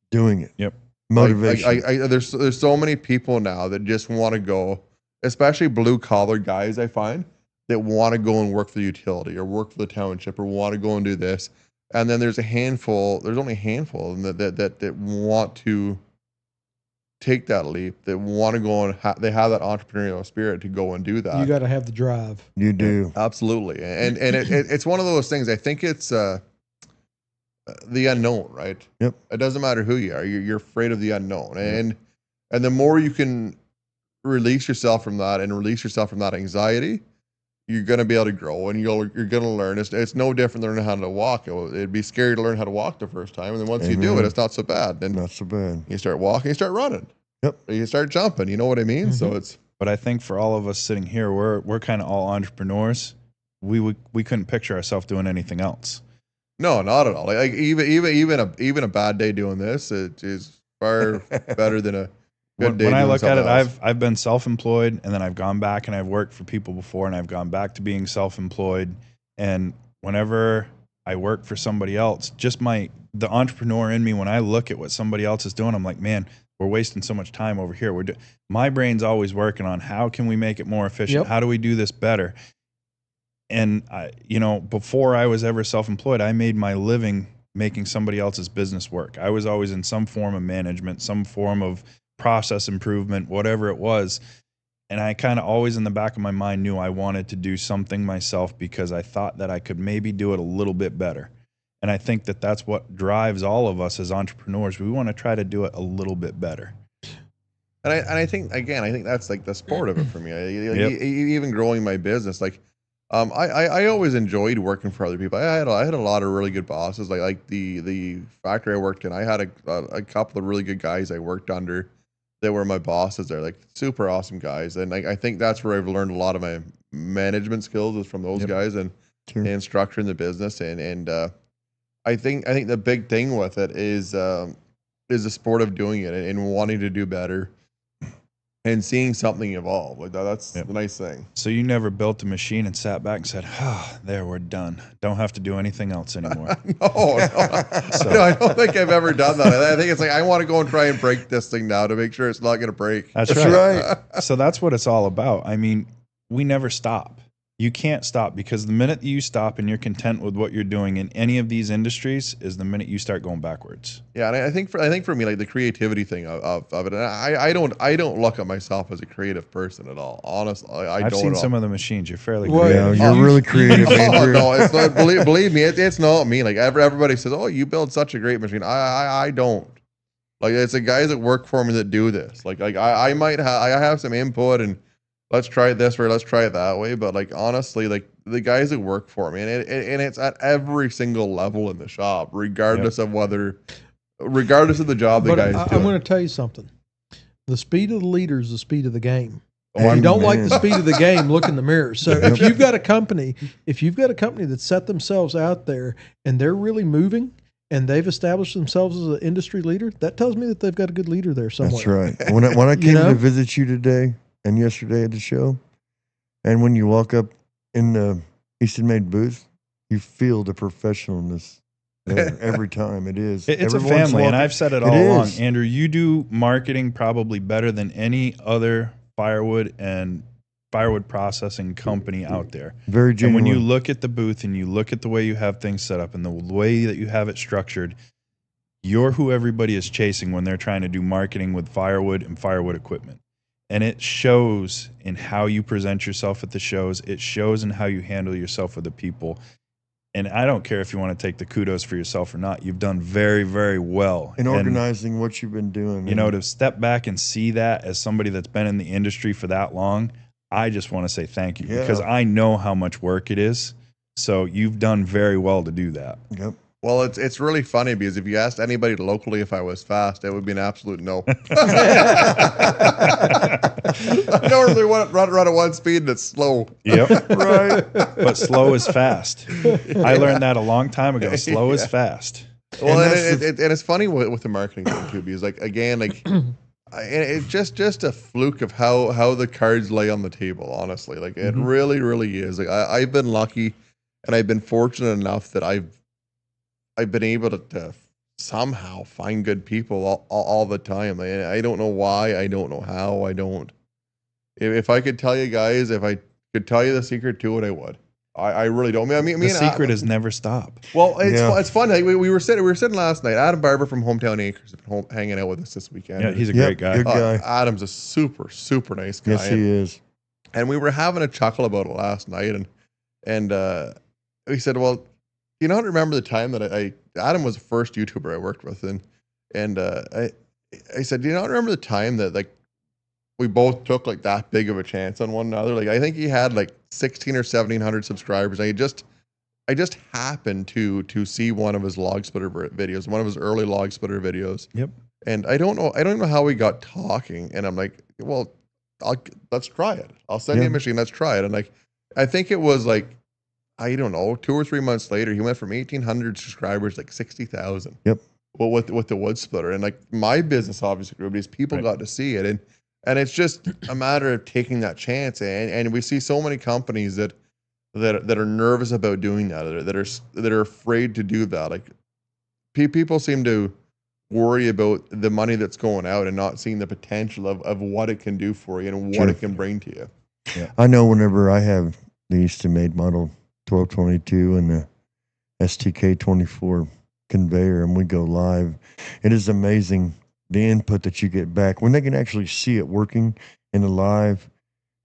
Doing it. Yep. Motivation. There's so many people now that just want to go, especially blue collar guys, I find, that want to go and work for the utility or work for the township or want to go and do this. And then there's only a handful that want to take that leap, that want to go and they have that entrepreneurial spirit to go and do that. You got to have the drive. You do. Absolutely. And it's one of those things. I think it's the unknown, right? Yep. It doesn't matter who you are. You're afraid of the unknown. And the more you can release yourself from that and release yourself from that anxiety, you're going to be able to grow and you're going to learn. It's no different than learning how to walk. It'd be scary to learn how to walk the first time. And then once you do it, it's not so bad. Then Not so bad. you start walking, you start running. Yep. You start jumping. You know what I mean? So it's, But I think for all of us sitting here, we're kind of all entrepreneurs. We couldn't picture ourselves doing anything else. no, not at all. Like even a bad day doing this, it is far better than a good day. When I doing look at it, something else. I've been self-employed, and then I've gone back and I've worked for people before, and I've gone back to being self-employed. And whenever I work for somebody else, just the entrepreneur in me, when I look at what somebody else is doing, I'm like, man, we're wasting so much time over here. My brain's always working on how can we make it more efficient? Yep. How do we do this better? And before I was ever self-employed, I made my living making somebody else's business work. I was always in some form of management, some form of process improvement, whatever it was. And I kind of always in the back of my mind knew I wanted to do something myself because I thought that I could maybe do it a little bit better. And I think that that's what drives all of us as entrepreneurs. We want to try to do it a little bit better. And I think that's like the sport of it for me. Even growing my business, like I always enjoyed working for other people. I had a lot of really good bosses. Like the factory I worked in, I had a couple of really good guys I worked under that were my bosses there, like super awesome guys. And I think that's where I've learned a lot of my management skills is from those guys and structuring the business. And I think the big thing with it is the sport of doing it and wanting to do better and seeing something evolve. Like that's the nice thing. So you never built a machine and sat back and said, there, we're done. Don't have to do anything else anymore. No, I don't think I've ever done that. I think it's like, I want to go and try and break this thing now to make sure it's not going to break. That's right. So that's what it's all about. I mean, we never stop. You can't stop because the minute you stop and you're content with what you're doing in any of these industries is the minute you start going backwards. Yeah, and I think for me, like the creativity thing of it, and I don't look at myself as a creative person at all. Honestly, I've seen some of the machines. You're fairly Well, creative. Yeah, you're really creative, Andrew. No, it's not. Believe me, it's not me. Like everybody says, "Oh, you build such a great machine." I don't. Like it's the guys that work for me that do this. Like I might have I have some input and let's try it this way, let's try it that way. But like honestly, like the guys that work for me, and it's at every single level in the shop, regardless of regardless of the job the guys do. I'm going to tell you something. The speed of the leader is the speed of the game. Oh, If you don't like the speed of the game, look in the mirror. So if you've got a company that set themselves out there and they're really moving and they've established themselves as an industry leader, that tells me that they've got a good leader there somewhere. That's right. When I came to visit you today and yesterday at the show, and when you walk up in the Eastonmade booth, you feel the professionalness there every time. It is. It's a Everyone's family, and walking- I've said it all along. Andrew, you do marketing probably better than any other firewood and firewood processing company out there. Very genuine. And when you look at the booth and you look at the way you have things set up and the way that you have it structured, you're who everybody is chasing when they're trying to do marketing with firewood and firewood equipment. And it shows in how you present yourself at the shows. It shows in how you handle yourself with the people. And I don't care if you want to take the kudos for yourself or not. You've done very, very well in organizing what you've been doing. You know, to step back and see that as somebody that's been in the industry for that long, I just want to say thank you because I know how much work it is. So you've done very well to do that. Yep. Well, it's really funny because if you asked anybody locally if I was fast, it would be an absolute no. I normally run at one speed and it's slow. Yep. Right. But slow is fast. I learned that a long time ago. Slow is fast. Well, and it's funny with the marketing thing too, because it's just a fluke of how the cards lay on the table. Honestly, it really, really is. I've been lucky, and I've been fortunate enough that I've been able to somehow find good people all the time. I don't know why. I don't know how. I don't. If I could tell you guys, if I could tell you the secret to it, I would. I really don't. I mean, the secret is never stop. Well, it's fun. We were sitting last night. Adam Barber from Hometown Acres has been hanging out with us this weekend. Yeah, he's a great guy. Good guy. Adam's a super, super nice guy. Yes, he is. And we were having a chuckle about it last night, and we said, well, you don't remember the time that Adam was the first YouTuber I worked with, and I said, do you not remember the time that we both took that big of a chance on one another? I think he had 16 or 1700 subscribers. I just happened to see one of his log splitter videos, one of his early log splitter videos. Yep. And I don't know how we got talking, and I'm like, well, let's try it. I'll send you a machine. Let's try it. And I think it was I don't know, 2 or 3 months later, he went from 1,800 subscribers to 60,000. Yep. Well, with the wood splitter, and my business obviously grew because people got to see it, and it's just a matter of taking that chance. And we see so many companies that are nervous about doing that, that are afraid to do that. People seem to worry about the money that's going out and not seeing the potential of what it can do for you and what it can bring to you. Yeah. I know whenever I have the Eastonmade model 1222 and the STK 24 conveyor and we go live, it is amazing the input that you get back when they can actually see it working in the live,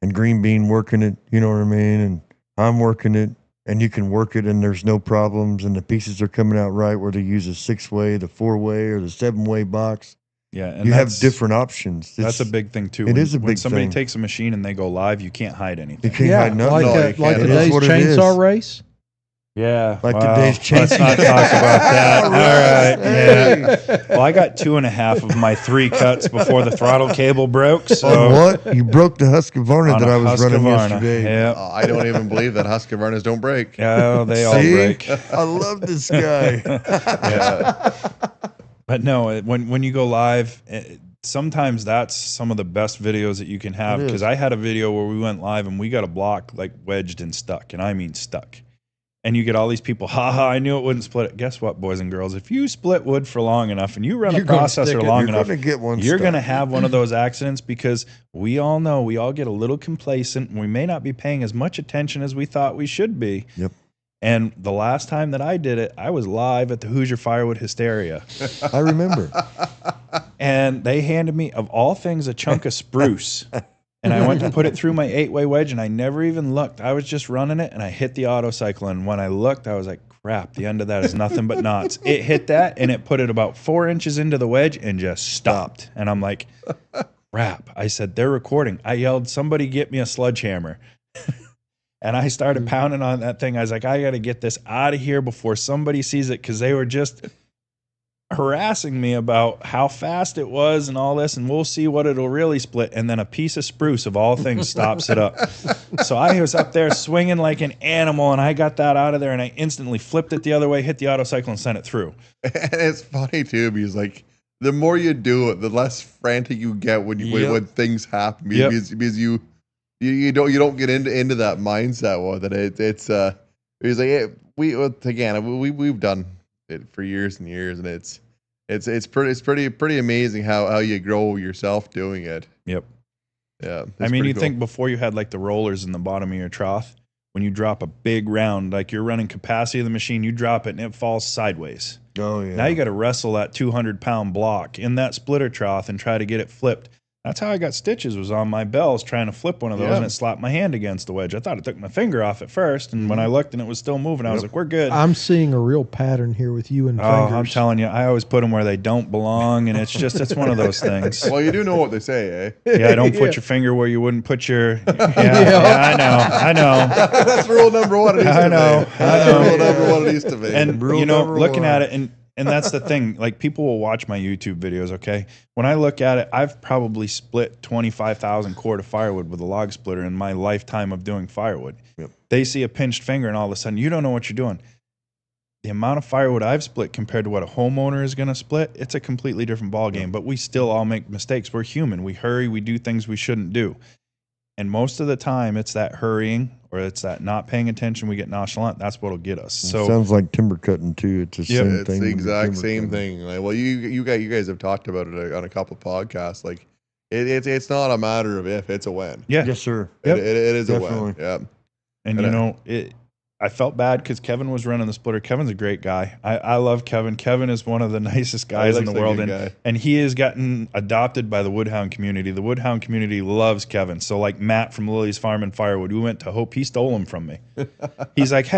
and Green Bean working it, you know what I mean, and I'm working it, and you can work it and there's no problems, and the pieces are coming out right, whether you use a 6-way, the 4-way, or the 7-way box. Yeah, and you have different options. That's a big thing too. It is a big thing. When somebody takes a machine and they go live, you can't hide anything. You can't hide nothing. Like today's chainsaw race. Yeah, like today's chainsaw. Let's not talk about that. All right. Yeah. Well, I got 2.5 of my 3 cuts before the throttle cable broke. So on what? You broke the Husqvarna that I was running yesterday. Yeah. I don't even believe that Husqvarnas don't break. Oh, they all break. I love this guy. Yeah. But no, when you go live, sometimes that's some of the best videos that you can have. Because I had a video where we went live and we got a block wedged and stuck, and I mean stuck. And you get all these people, I knew it wouldn't split it. Guess what, boys and girls? If you split wood for long enough and you run a processor long enough, you're going to have one of those accidents, because we all know we all get a little complacent and we may not be paying as much attention as we thought we should be. Yep. And the last time that I did it, I was live at the Hoosier Firewood Hysteria. I remember. And they handed me, of all things, a chunk of spruce. And I went to put it through my 8-way wedge, and I never even looked. I was just running it, and I hit the auto cycle. And when I looked, I was like, crap, the end of that is nothing but knots. It hit that, and it put it about 4 inches into the wedge and just stopped. And I'm like, crap. I said, they're recording. I yelled, somebody get me a sledgehammer. And I started pounding on that thing. I was like, I got to get this out of here before somebody sees it, because they were just harassing me about how fast it was and all this, and we'll see what it'll really split. And then a piece of spruce, of all things, stops it up. So I was up there swinging like an animal, and I got that out of there, and I instantly flipped it the other way, hit the auto cycle, and sent it through. And it's funny too, because the more you do it, the less frantic you get when when things happen, because you don't get into that mindset with it. It's we've done it for years and years, and it's pretty amazing how you grow yourself doing it. Yep. Yeah. I mean, you think before you had the rollers in the bottom of your trough, when you drop a big round, like you're running capacity of the machine, you drop it and it falls sideways. Oh yeah. Now you got to wrestle that 200-pound block in that splitter trough and try to get it flipped. That's how I got stitches, was on my bells trying to flip one of those, and it slapped my hand against the wedge. I thought it took my finger off at first, and when I looked and it was still moving, I was like, we're good. I'm seeing a real pattern here with you and fingers. Oh, I'm telling you, I always put them where they don't belong, and it's one of those things. Well, you do know what they say, eh? Yeah, don't put your finger where you wouldn't put your... Yeah, I know. That's rule number one. I know. Rule number one it used to be. And, looking at it, and that's the thing. Like, people will watch my YouTube videos, okay? When I look at it, I've probably split 25,000 cord of firewood with a log splitter in my lifetime of doing firewood. Yep. They see a pinched finger, and all of a sudden, you don't know what you're doing. The amount of firewood I've split compared to what a homeowner is going to split, it's a completely different ballgame. But we still all make mistakes. We're human. We hurry. We do things we shouldn't do. And most of the time, it's that hurrying or it's that not paying attention. We get nonchalant. That's what'll get us. So sounds like timber cutting too. It's the same it's thing. the exact same thing. Like, well, you guys have talked about it on a couple of podcasts. Like, it's not a matter of if, it's a when. yeah. Yes, sir. It is Definitely. a when. Yeah. And I felt bad because Kevin was running the splitter. Kevin's a great guy. I love Kevin. Kevin is one of the nicest guys in the world. And he has gotten adopted by the Woodhound community. The Woodhound community loves Kevin. So like Matt from Lily's Farm and Firewood, we went to Hope. He stole him from me. He's like,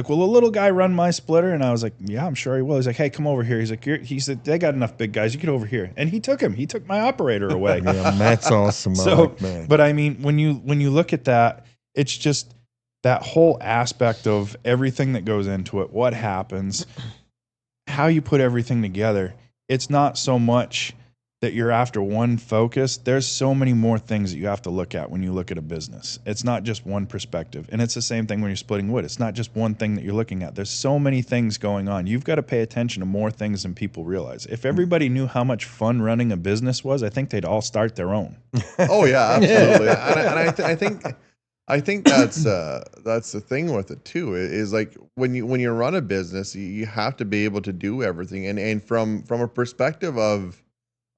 will a little guy run my splitter? And I was like, yeah, I'm sure he will. He's like, hey, come over here. He said, they got enough big guys. You get over here. And he took him. He took my operator away. Yeah, Matt's awesome. I like Matt. But I mean, when you look at that, it's just that whole aspect of everything that goes into it, what happens, how you put everything together. It's not so much that you're after one focus. There's so many more things that you have to look at when you look at a business. It's not just one perspective. And it's the same thing when you're splitting wood. It's not just one thing that you're looking at. There's so many things going on. You've got to pay attention to more things than people realize. If everybody knew how much fun running a business was, I think they'd all start their own. Oh yeah, absolutely. And I think that's the thing with it too. Is like when you run a business, you have to be able to do everything. And from a perspective of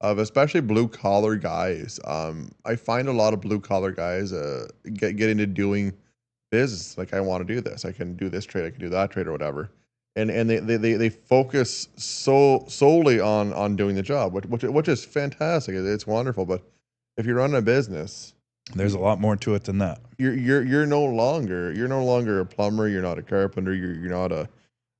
especially blue collar guys, I find a lot of blue collar guys get into doing business. Like, I want to do this. I can do this trade. I can do that trade or whatever. And they focus solely on doing the job, which is fantastic. It's wonderful. But if you're running a business, there's a lot more to it than that. You're no longer a plumber. You're not a carpenter. You're not a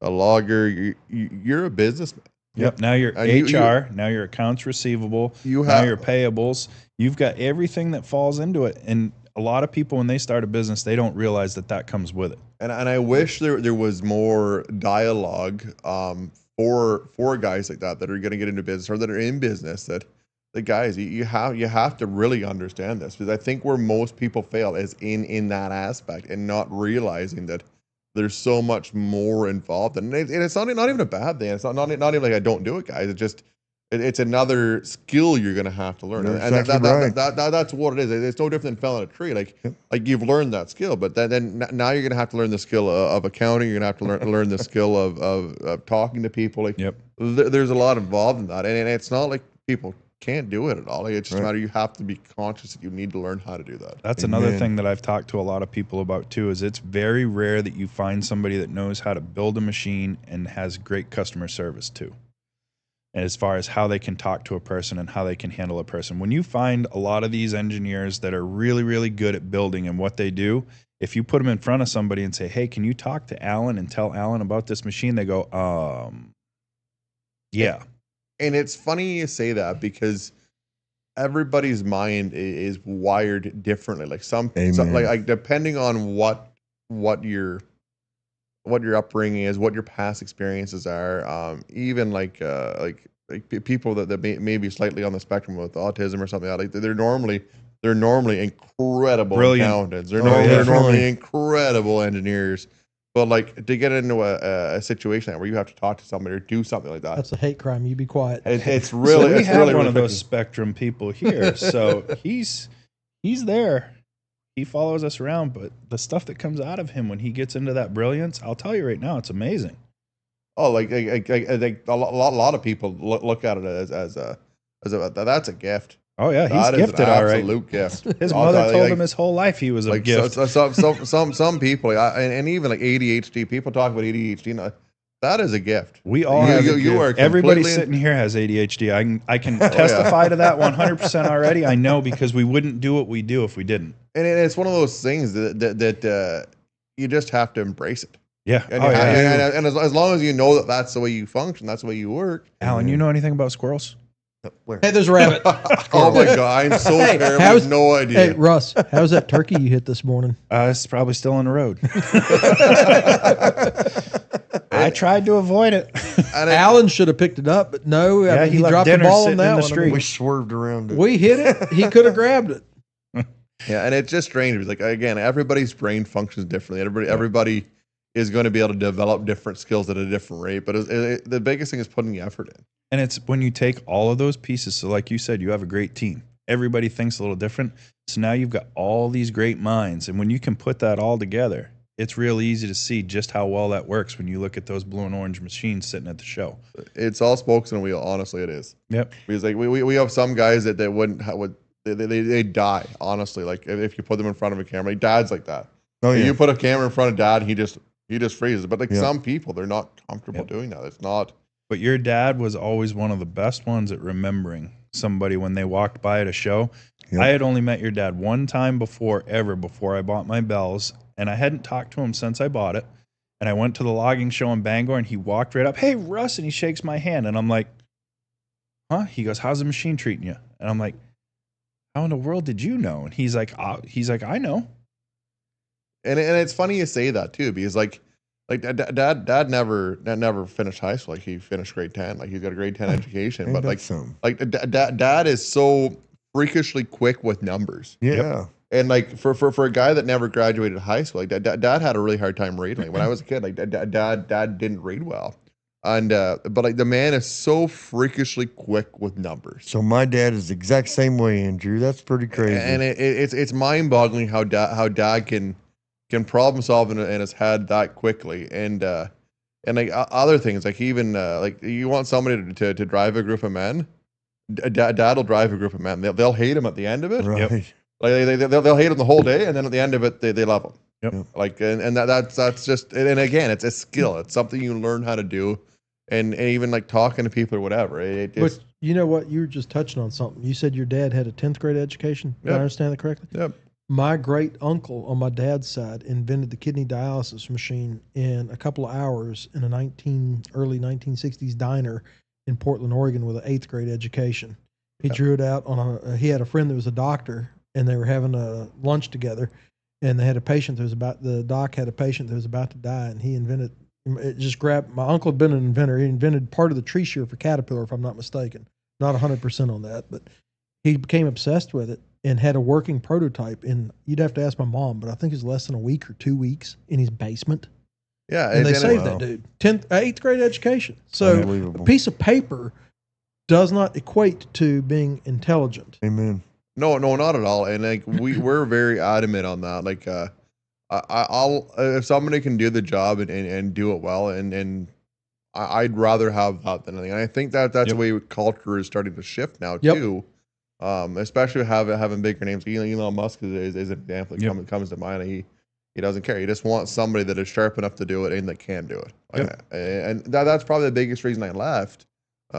logger. You're a businessman. Yep. Now you're HR. Now you're accounts receivable. Now you're payables. You've got everything that falls into it. And a lot of people, when they start a business, they don't realize that comes with it. And I wish there was more dialogue for guys like that are going to get into business or that are in business. That the guys, you have to really understand this, because I think where most people fail is in that aspect and not realizing that there's so much more involved, and it's not even a bad thing. It's not even like I don't do it, guys. It's just it's another skill you're gonna have to learn, and that's what it is. It's no different than felling a tree. Like you've learned that skill, but then now you're gonna have to learn the skill of accounting. You're gonna have to learn the skill of talking to people. Like there's a lot involved in that, and it's not like people can't do it at all. Like, it's just a matter, you have to be conscious that you need to learn how to do that. That's another thing that I've talked to a lot of people about too, is it's very rare that you find somebody that knows how to build a machine and has great customer service too. And as far as how they can talk to a person and how they can handle a person. When you find a lot of these engineers that are really, really good at building and what they do, if you put them in front of somebody and say, hey, can you talk to Alan and tell Alan about this machine? They go, yeah. And it's funny you say that, because everybody's mind is wired differently. Like like depending on what your upbringing is, what your past experiences are, even like people that may be slightly on the spectrum with autism or something like that. Like they're normally incredible accountants. They're normally incredible engineers. But like to get into a situation where you have to talk to somebody or do something like that, that's a hate crime. You be quiet. It's really so we it's have really one of tricky. those spectrum people here. So he's there. He follows us around, but the stuff that comes out of him when he gets into that brilliance, I'll tell you right now, it's amazing. Oh, like a lot of people look at it as that's a gift. Oh yeah, he's That is gifted, an all right. absolute gift. His I'll mother tell you, told like- him his whole life he was a like gift. some people, and even like ADHD. People talk about ADHD. No, that is a gift. We all have a you gift. are Everybody completely- sitting here has ADHD. I can testify to that 100% already. I know because we wouldn't do what we do if we didn't. And it's one of those things that you just have to embrace it. Yeah. And, Oh yeah. and as long as you know that that's the way you function, that's the way you work. Alan, you know anything about squirrels? Where? Hey, there's a rabbit. Oh my God, I'm so terrible. I how's- have no idea. Hey, Russ, how's that turkey you hit this morning? It's probably still on the road. I tried to avoid it. And Alan should have picked it up, but no, Yeah, he he left dropped the dinner ball on sitting that in the one. street. We swerved around it. We hit it. He could have grabbed it. yeah, and it's just strange. It's like, again, everybody's brain functions differently. Everybody is going to be able to develop different skills at a different rate. But the biggest thing is putting the effort in. And it's when you take all of those pieces. So like you said, you have a great team. Everybody thinks a little different. So now you've got all these great minds. And when you can put that all together, it's real easy to see just how well that works when you look at those blue and orange machines sitting at the show. It's all spokes and a wheel. Honestly, it is. Yep. Because like we have some guys that they die. Honestly, like if you put them in front of a camera, like Dad's like that. Oh yeah. You put a camera in front of Dad, he just freezes. But like Yep. some people, they're not comfortable doing that. It's not. But your dad was always one of the best ones at remembering somebody when they walked by at a show. Yep. I had only met your dad one time before I bought my bells, and I hadn't talked to him since I bought it. And I went to the logging show in Bangor, and he walked right up, "Hey, Russ," and he shakes my hand, and I'm like, "Huh?" He goes, "How's the machine treating you?" And I'm like, "How in the world did you know?" And he's like, "I know." And it's funny you say that too, because like Dad never finished high school. Like he finished grade 10. Like he's got a grade 10 education. Ain't But that like something? Dad is so freakishly quick with numbers. Yeah. And like for a guy that never graduated high school, like Dad had a really hard time reading. Like when I was a kid, like Dad didn't read well, and but like the man is so freakishly quick with numbers. So my dad is the exact same way, Andrew. That's pretty crazy. And it's mind boggling how Dad can problem solve in his head that quickly, and like other things like even like you want somebody to drive a group of men, Dad will drive a group of men. They'll hate him at the end of it. right. Yep. Like they'll hate him the whole day, and then at the end of it, they love him. Yep. Like and that's just, and again, it's a skill. It's something you learn how to do, and even like talking to people or whatever. But you know what? You were just touching on something. You said your dad had a 10th grade education. Did I Yep. understand that correctly? Yep. My great uncle on my dad's side invented the kidney dialysis machine in a couple of hours in a early 1960s diner in Portland, Oregon, with an 8th grade education. He drew it out on he had a friend that was a doctor, and they were having a lunch together, and they had a patient that was the doc had a patient that was about to die, and he invented it. Just grabbed, my uncle had been an inventor. He invented part of the tree shear for Caterpillar, if I'm not mistaken. Not 100% on that, but he became obsessed with it and had a working prototype in, you'd have to ask my mom, but I think it was less than a week or 2 weeks in his basement. Yeah, And they saved wow. that dude. 8th grade education. So a Unbelievable. piece of paper does not equate to being intelligent. Amen. No, not at all. And like we're very adamant on that. Like I'll if somebody can do the job and do it well, and I'd rather have that than anything. And I think that's the way culture is starting to shift now too. Especially having bigger names. Elon Musk is an example that comes to mind. He doesn't care. He just wants somebody that is sharp enough to do it and that can do it. And that's probably the biggest reason I left.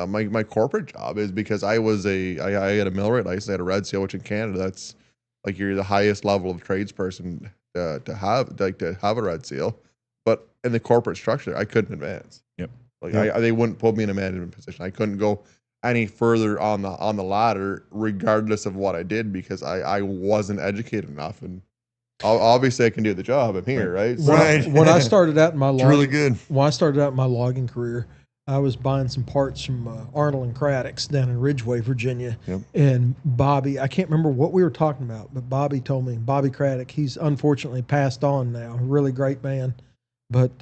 My corporate job is because I had a millwright license, I had a red seal, which in Canada that's like you're the highest level of tradesperson to have a red seal, but in the corporate structure I couldn't advance. They wouldn't put me in a management position. I couldn't go any further on the ladder, regardless of what I did, because I wasn't educated enough. And obviously I can do the job. I'm here, right? So, When I started out in my It's really good. when I started out in my logging career, I was buying some parts from Arnold and Craddock's down in Ridgeway, Virginia. Yep. And Bobby, I can't remember what we were talking about, but Bobby told me, Bobby Craddock, he's unfortunately passed on now, a really great man. But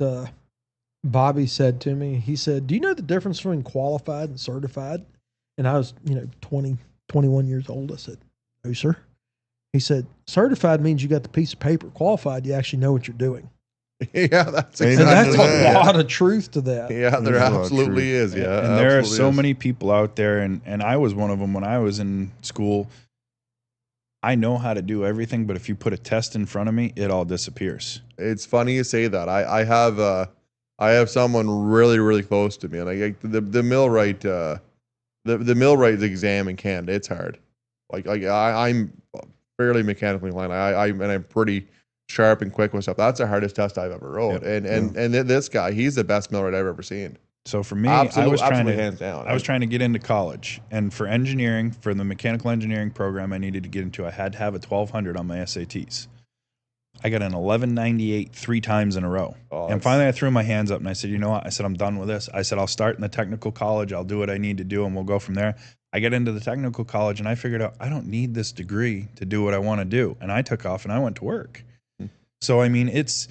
Bobby said to me, he said, "Do you know the difference between qualified and certified?" And I was, 20, 21 years old. I said, "No, sir." He said, "Certified means you got the piece of paper. Qualified, you actually know what you're doing." Yeah, that's Amen And exactly that's to a that. lot of truth to that. Yeah, there There's a lot of absolutely truth. is. Yeah, And there are absolutely so is. many people out there, and I was one of them when I was in school. I know how to do everything, but if you put a test in front of me, it all disappears. It's funny you say that. I have someone really close to me, and the millwright the millwright exam in Canada. It's hard. I'm fairly mechanically inclined. I'm pretty sharp and quick with stuff. That's the hardest test I've ever wrote. Yep. And this guy, he's the best millwright I've ever seen. So for me, I was trying absolutely to hands down. I was trying to get into college, and for engineering, for the mechanical engineering program I needed to get into, I had to have a 1200 on my SATs. I got an 1198 3 times in a row. And finally I threw my hands up and I said, you know what? I said, I'm done with this. I said, I'll start in the technical college. I'll do what I need to do and we'll go from there. I get into the technical college and I figured out I don't need this degree to do what I want to do. And I took off and I went to work. So, I mean, it's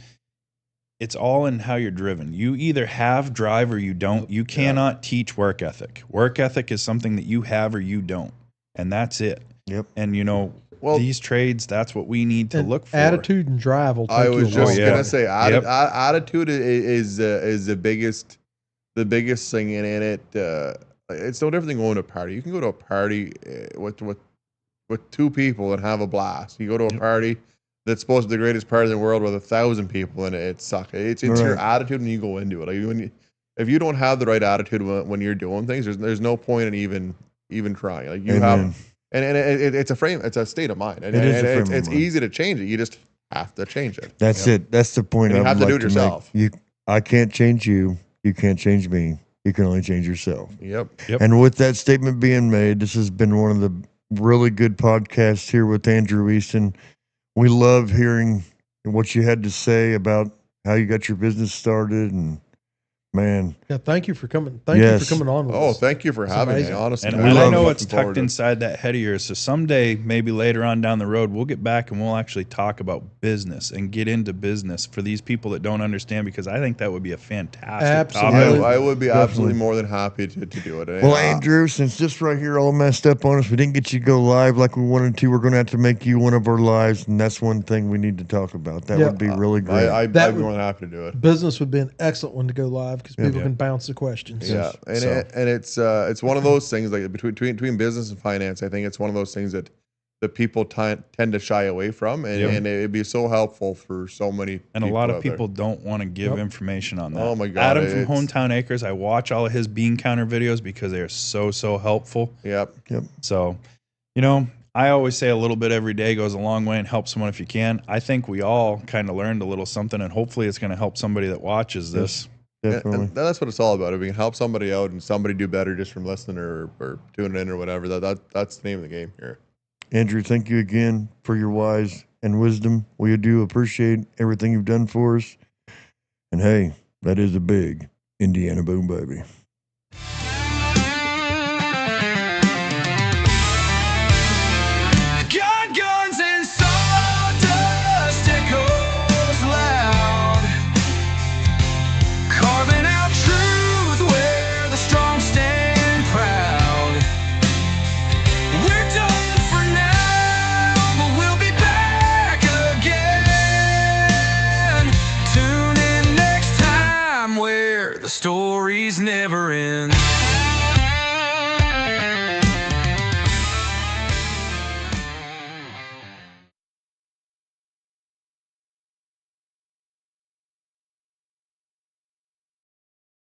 all in how you're driven. You either have drive or you don't. You cannot teach work ethic. Work ethic is something that you have or you don't. And that's it. Yep. And, you know, Well, these trades, that's what we need to And look for. attitude and drive will take I you was a just long yeah. gonna way. say, Yep. attitude is the biggest thing in it. It's no different than going to a party. You can go to a party with 2 people and have a blast. You go to a party that's supposed to be the greatest party in the world with 1,000 people in it. It sucks. It's your attitude when you go into it. Like if you don't have the right attitude when you're doing things, there's no point in even trying. Like you have. And it's a state of mind, and it's easy to change it. You just have to change it. That's it. That's the point. And you I have would to do like it yourself. make. I can't change you. You can't change me. You can only change yourself. Yep. And with that statement being made, this has been one of the really good podcasts here with Andrew Easton. We love hearing what you had to say about how you got your business started, and man, Yeah, thank you for coming. Thank you for coming on with us. Thank you for having me. amazing. Honestly, And I know it's tucked inside that head of yours. So someday, maybe later on down the road, we'll get back and we'll actually talk about business and get into business for these people that don't understand, because I think that would be a fantastic Absolutely. topic. I would be Definitely. absolutely more than happy to do it. well, Andrew, since this right here all messed up on us, we didn't get you to go live like we wanted to. We're going to have to make you one of our lives, and that's one thing we need to talk about. That would be really great. I'd That be would- more than happy to do it. Business would be an excellent one to go live because people can bounce the questions. Yeah, and So- it's one of those things, like between business and finance. I think it's one of those things that people tend to shy away from, and it'd be so helpful for so many. And a lot of out there. people don't want to give information on that. Oh my God, Adam from it's- Hometown Acres, I watch all of his bean counter videos because they are so helpful. Yep. So, you know, I always say a little bit every day goes a long way, and help someone if you can. I think we all kind of learned a little something, and hopefully it's going to help somebody that watches this. Definitely. And that's what it's all about. If we can help somebody out and somebody do better just from listening or tuning in or whatever, that's the name of the game here. Andrew, thank you again for your wise and wisdom. We do appreciate everything you've done for us. And hey, that is a big Indiana boom, baby. Got guns and sawdust echoes loud, carving out truth where the strong stand proud. We're done for now, but we'll be back again. Tune in next time where the stories never end.